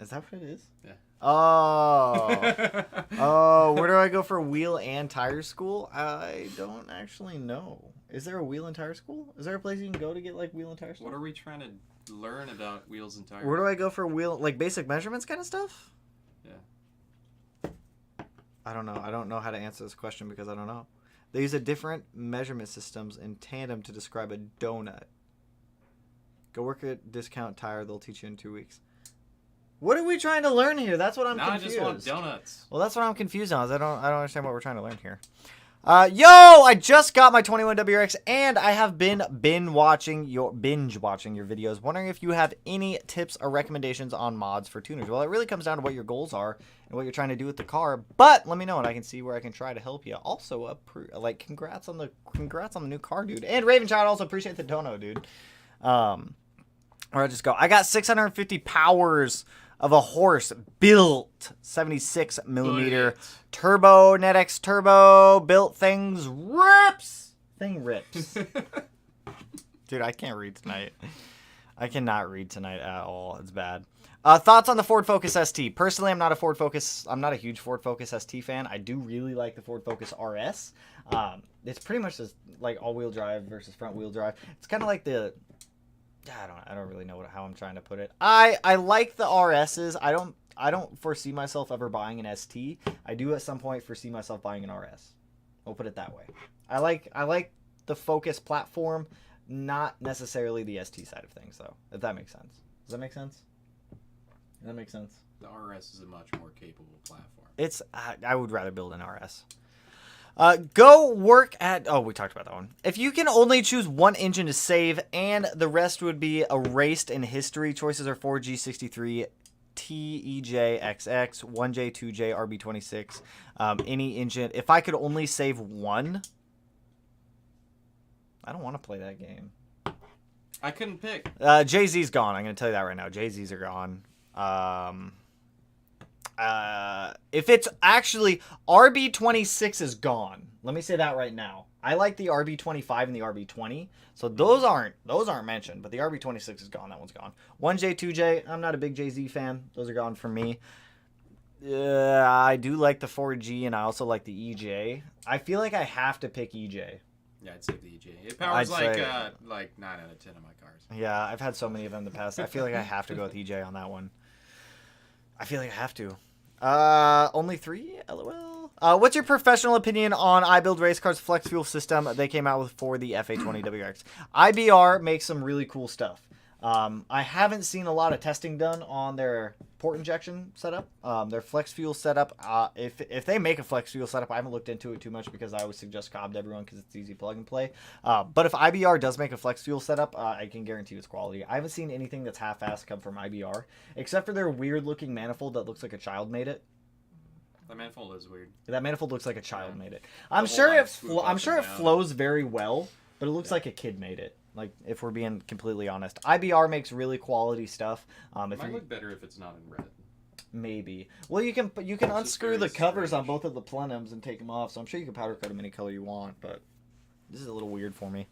Is that what it is? Yeah. Oh. Oh, where do I go for wheel and tire school? I don't actually know. Is there a wheel and tire school? Is there a place you can go to get like wheel and tire school? What are we trying to learn about wheels and tires? Where do I go for wheel, like basic measurements kind of stuff? Yeah. I don't know. I don't know how to answer this question because I don't know. They use a different measurement systems in tandem to describe a donut. Go work at Discount Tire. They'll teach you in 2 weeks. What are we trying to learn here? That's what I'm confused. I just want donuts. Well, that's what I'm confused on. I don't understand what we're trying to learn here. Yo, I just got my 21WRX and I have been binge watching your videos, wondering if you have any tips or recommendations on mods for tuners. Well, it really comes down to what your goals are and what you're trying to do with the car, but let me know and I can see where I can try to help you. Also, congrats on the new car, dude. And Ravenchild, also appreciate the dono, dude. Where I just go. I got 650 powers of a horse built 76 millimeter turbo NetX turbo built thing rips. Dude, I can't read tonight. I cannot read tonight at all. It's bad. Thoughts on the Ford Focus ST? Personally, I'm not a huge Ford Focus ST fan. I do really like the Ford Focus RS. It's pretty much just like all-wheel drive versus front-wheel drive. It's kind of like the I don't really know how I'm trying to put it. I like the RSs. don't foresee myself ever buying an ST. I do at some point foresee myself buying an RS. We'll put it that way. I like the Focus platform, not necessarily the ST side of things, though. If that makes sense. Does that make sense? Does that make sense? The RS is a much more capable platform. It's I would rather build an RS. Go work at... Oh, we talked about that one. If you can only choose one engine to save and the rest would be erased in history, choices are 4G63, TEJ-XX, 1J, 2J, RB26, any engine. If I could only save one... I don't want to play that game. I couldn't pick. Jay-Z's gone. I'm going to tell you that right now. Jay-Z's are gone. If it's actually RB26 is gone. Let me say that right now. I like the RB25 and the RB20, so those aren't mentioned. But the RB26 is gone. That one's gone. 1J, 2J. I'm not a big Jay-Z fan. Those are gone from me. I do like the 4G, and I also like the EJ. I feel like I have to pick EJ. Yeah, I'd say the EJ. It powers like 9 out of 10 of my cars. Yeah, I've had so many of them in the past. I feel like I have to go with EJ on that one. I feel like I have to. Only 3? LOL. What's your professional opinion on iBuild Race Cars flex fuel system they came out with for the FA20WRX? IBR makes some really cool stuff. I haven't seen a lot of testing done on their port injection setup, their flex fuel setup. If they make a flex fuel setup, I haven't looked into it too much because I always suggest Cobb to everyone because it's easy plug and play. But if IBR does make a flex fuel setup, I can guarantee it's quality. I haven't seen anything that's half-assed come from IBR, except for their weird-looking manifold that looks like a child made it. That manifold is weird. That manifold looks like a child made it. I'm sure it flows very well, but it looks like a kid made it. Like, if we're being completely honest. IBR makes really quality stuff. It might look better if it's not in red. Maybe. Well, you can unscrew the covers on both of the plenums and take them off, so I'm sure you can powder coat them any color you want, but this is a little weird for me.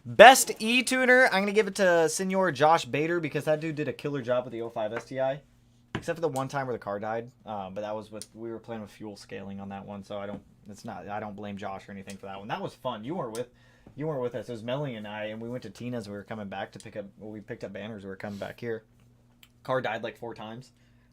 Best E-tuner, I'm going to give it to Senor Josh Bader because that dude did a killer job with the 05 STI. Except for the one time where the car died, but that was we were playing with fuel scaling on that one, so I don't blame Josh or anything for that one. That was fun. You weren't with us. It was Melly and I, and we went to Tina's. We were coming back to we picked up banners. We were coming back here. Car died like 4 times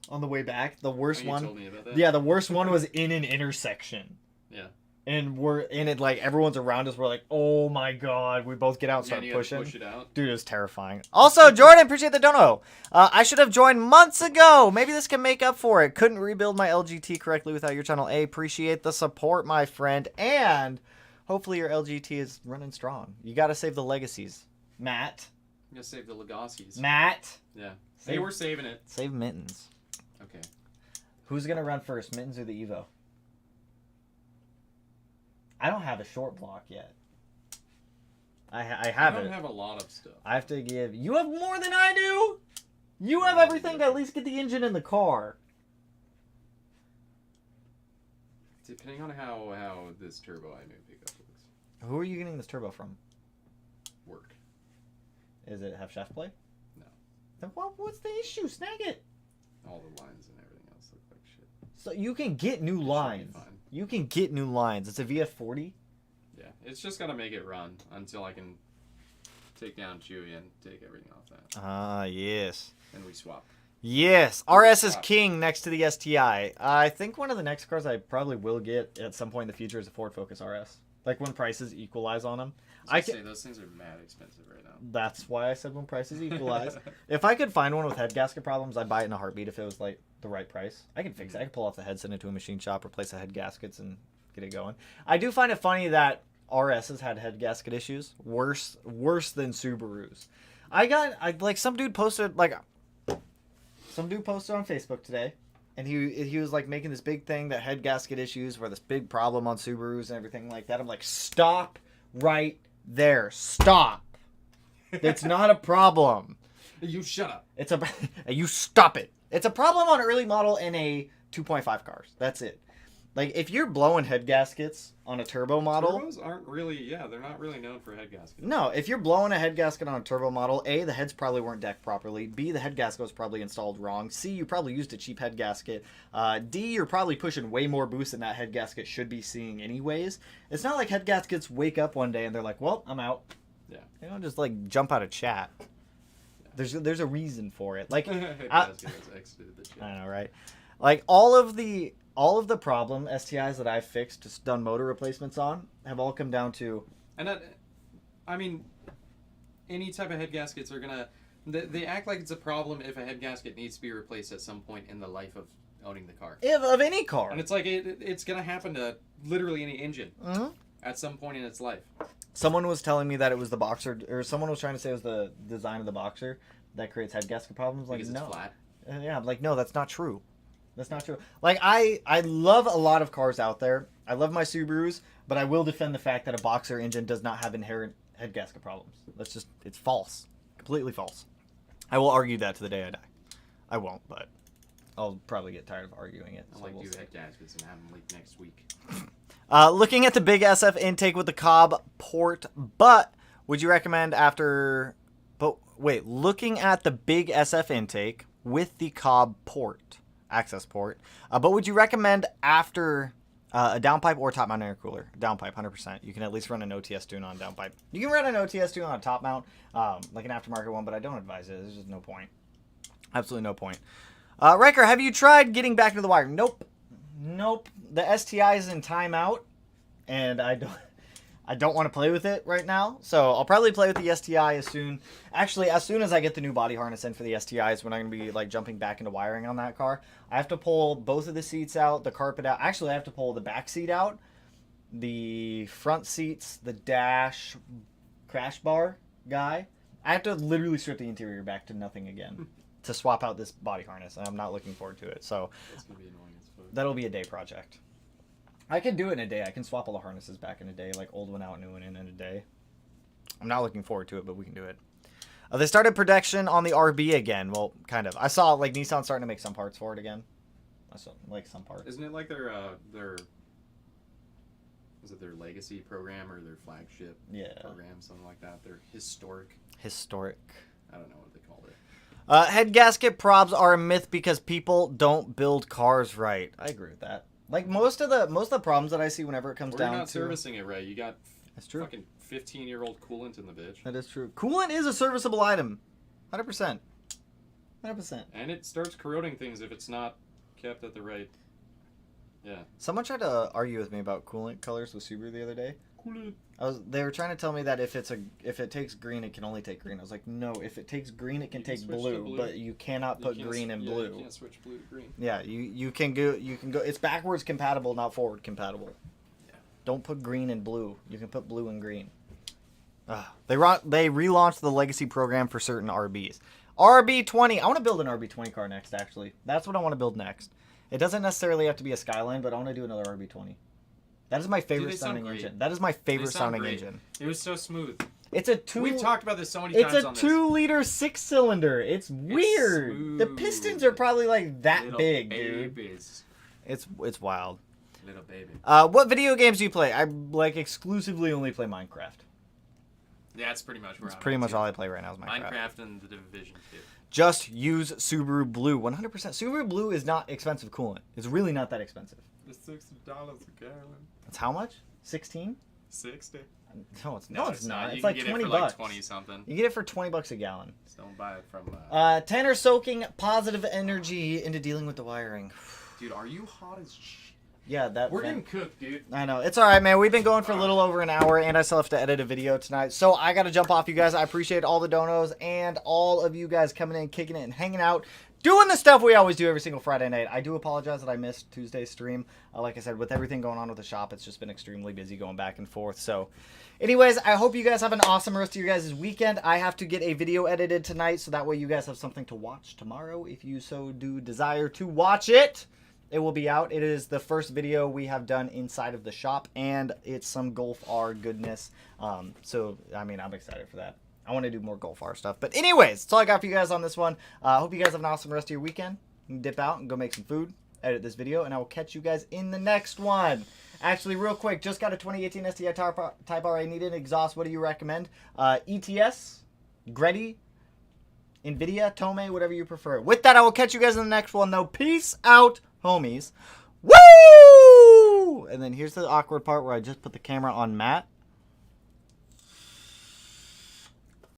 on the way back. The worst one. Told me about that. Yeah, the worst one was in an intersection. Yeah. And we're in it, like, everyone's around us. We're like, oh my god. We both get out and start pushing. Push it out. Dude, it was terrifying. Also, Jordan, appreciate the dono. I should have joined months ago. Maybe this can make up for it. Couldn't rebuild my LGT correctly without your channel. Appreciate the support, my friend. And hopefully your LGT is running strong. You got to save the legacies. Matt. You got to save the legacies. Matt. Yeah. Hey, we're saving it. Save Mittens. Okay. Who's going to run first, Mittens or the Evo? I don't have a short block yet. I have it. I don't have a lot of stuff. I have to give... You have more than I do! You have everything to at least get the engine in the car. Depending on how this turbo I may pick up looks. Who are you getting this turbo from? Work. Is it have chef play? No. Then what's the issue? Snag it. All the lines and everything else look like shit. So you can get new lines. You can get new lines. It's a VF40. Yeah, it's just gotta make it run until I can take down Chewy and take everything off that. Ah, yes. And we swap. Yes, RS is king next to the STI. I think one of the next cars I probably will get at some point in the future is a Ford Focus RS. Like when prices equalize on them. I say those things are mad expensive right now. That's why I said when prices equalize. If I could find one with head gasket problems, I'd buy it in a heartbeat if it was like the right price. I can fix it. I can pull off the head, send it to a machine shop, replace the head gaskets, and get it going. I do find it funny that RS's had head gasket issues worse than Subarus. Some dude posted on Facebook today, and he was like making this big thing that head gasket issues were this big problem on Subarus and everything like that. I'm like, stop right there. Stop. It's not a problem. You shut up. You stop it. It's a problem on early model and a 2.5 cars. That's it. Like, if you're blowing head gaskets on a turbo model... Turbos aren't really... Yeah, they're not really known for head gaskets. No, if you're blowing a head gasket on a turbo model, A, the heads probably weren't decked properly. B, the head gasket was probably installed wrong. C, you probably used a cheap head gasket. D, you're probably pushing way more boost than that head gasket should be seeing anyways. It's not like head gaskets wake up one day and they're like, well, I'm out. Yeah. They don't just, like, jump out of chat. Yeah. There's a reason for it. Like I know, right? Like all of the problem STIs that I've fixed, just done motor replacements on, have all come down to. And I mean, any type of head gaskets are gonna. They act like it's a problem if a head gasket needs to be replaced at some point in the life of owning the car. Of any car. And it's like it's gonna happen to literally any engine at some point in its life. Someone was telling me that it was the Boxer, or someone was trying to say it was the design of the Boxer that creates head gasket problems. Like, because no. It's flat. Yeah, I'm like, no, that's not true. That's not true. Like, I love a lot of cars out there. I love my Subarus, but I will defend the fact that a Boxer engine does not have inherent head gasket problems. It's false. Completely false. I will argue that to the day I die. I won't, but I'll probably get tired of arguing it. I'll do head gaskets and have them leak next week. Looking at the big SF intake with the Cobb port, but would you recommend after... But wait, looking at the big SF intake with the Cobb port, access port, but would you recommend after a downpipe or top mount intercooler? Downpipe, 100%. You can at least run an OTS tune on downpipe. You can run an OTS tune on a top mount, like an aftermarket one, but I don't advise it. There's just no point. Absolutely no point. Riker, have you tried getting back into the wire? Nope. The STI is in timeout, and I don't want to play with it right now. So I'll probably play with the STI as soon as I get the new body harness in for the STIs, when I'm going to be like jumping back into wiring on that car. I have to pull both of the seats out, the carpet out. Actually, I have to pull the back seat out, the front seats, the dash, crash bar guy. I have to literally strip the interior back to nothing again to swap out this body harness, and I'm not looking forward to it. So that's gonna be annoying as fuck. That'll be a day project. I can do it in a day. I can swap all the harnesses back in a day, like old one out, new one in a day. I'm not looking forward to it, but we can do it. They started production on the RB again. Well, kind of. I saw like Nissan starting to make some parts for it again. I saw like some parts. Isn't it like their is it their legacy program or their flagship program, something like that? Their historic. I don't know what they call it. Head gasket probs are a myth because people don't build cars right. I agree with that. Like most of the problems that I see whenever it comes down to... You're not servicing it right. You got that's true. Fucking 15-year-old coolant in the bitch. That is true. Coolant is a serviceable item. 100%. 100%. And it starts corroding things if it's not kept at the right... Yeah. Someone tried to argue with me about coolant colors with Subaru the other day. Coolant. They were trying to tell me that if it takes green, it can only take green. I was like, no, if it takes green, it can take blue, but you cannot put green and blue. You can't switch blue to green. Yeah, you can go. It's backwards compatible, not forward compatible. Yeah. Don't put green and blue. You can put blue and green. They relaunched the legacy program for certain RBs. RB20. I want to build an RB20 car next. Actually, that's what I want to build next. It doesn't necessarily have to be a Skyline, but I want to do another RB20. That is my favorite sounding engine. That is my favorite sounding engine. It was so smooth. It's a two. We've talked about this so many times on this. It's a 2-liter 6-cylinder. It's weird. Smooth. The pistons are probably like that Little big, babies. dude. It's wild. Little baby. What video games do you play? I like exclusively only play Minecraft. Yeah, that's pretty much where That's pretty much all I play right now is Minecraft. Minecraft and the Division 2. Just use Subaru Blue. 100%. Subaru Blue is not expensive coolant. It's really not that expensive. It's $60 a gallon. That's how much? 16? 60. No, it's not. It's You like can $20. Get it for like 20 something. You get it for $20 a gallon. Just don't buy it from. Tanner soaking positive energy into dealing with the wiring. Dude, are you hot as shit? Yeah, we're getting cooked, dude. I know. It's all right, man. We've been going for a little over an hour, and I still have to edit a video tonight. So I got to jump off, you guys. I appreciate all the donos and all of you guys coming in, kicking it, and hanging out, doing the stuff we always do every single Friday night. I do apologize that I missed Tuesday's stream. Like I said, with everything going on with the shop, it's just been extremely busy going back and forth. So anyways, I hope you guys have an awesome rest of your guys' weekend. I have to get a video edited tonight, so that way you guys have something to watch tomorrow if you so do desire to watch it. It will be out. It is the first video we have done inside of the shop, and it's some Golf R goodness. So, I mean, I'm excited for that. I want to do more Golf R stuff. But anyways, that's all I got for you guys on this one. I hope you guys have an awesome rest of your weekend. You can dip out and go make some food, edit this video, and I will catch you guys in the next one. Actually, real quick, just got a 2018 STI Type R. I need an exhaust. What do you recommend? ETS, Greddy, NVIDIA, Tomei, whatever you prefer. With that, I will catch you guys in the next one, though. Peace out, homies. Woo! And then here's the awkward part where I just put the camera on Matt.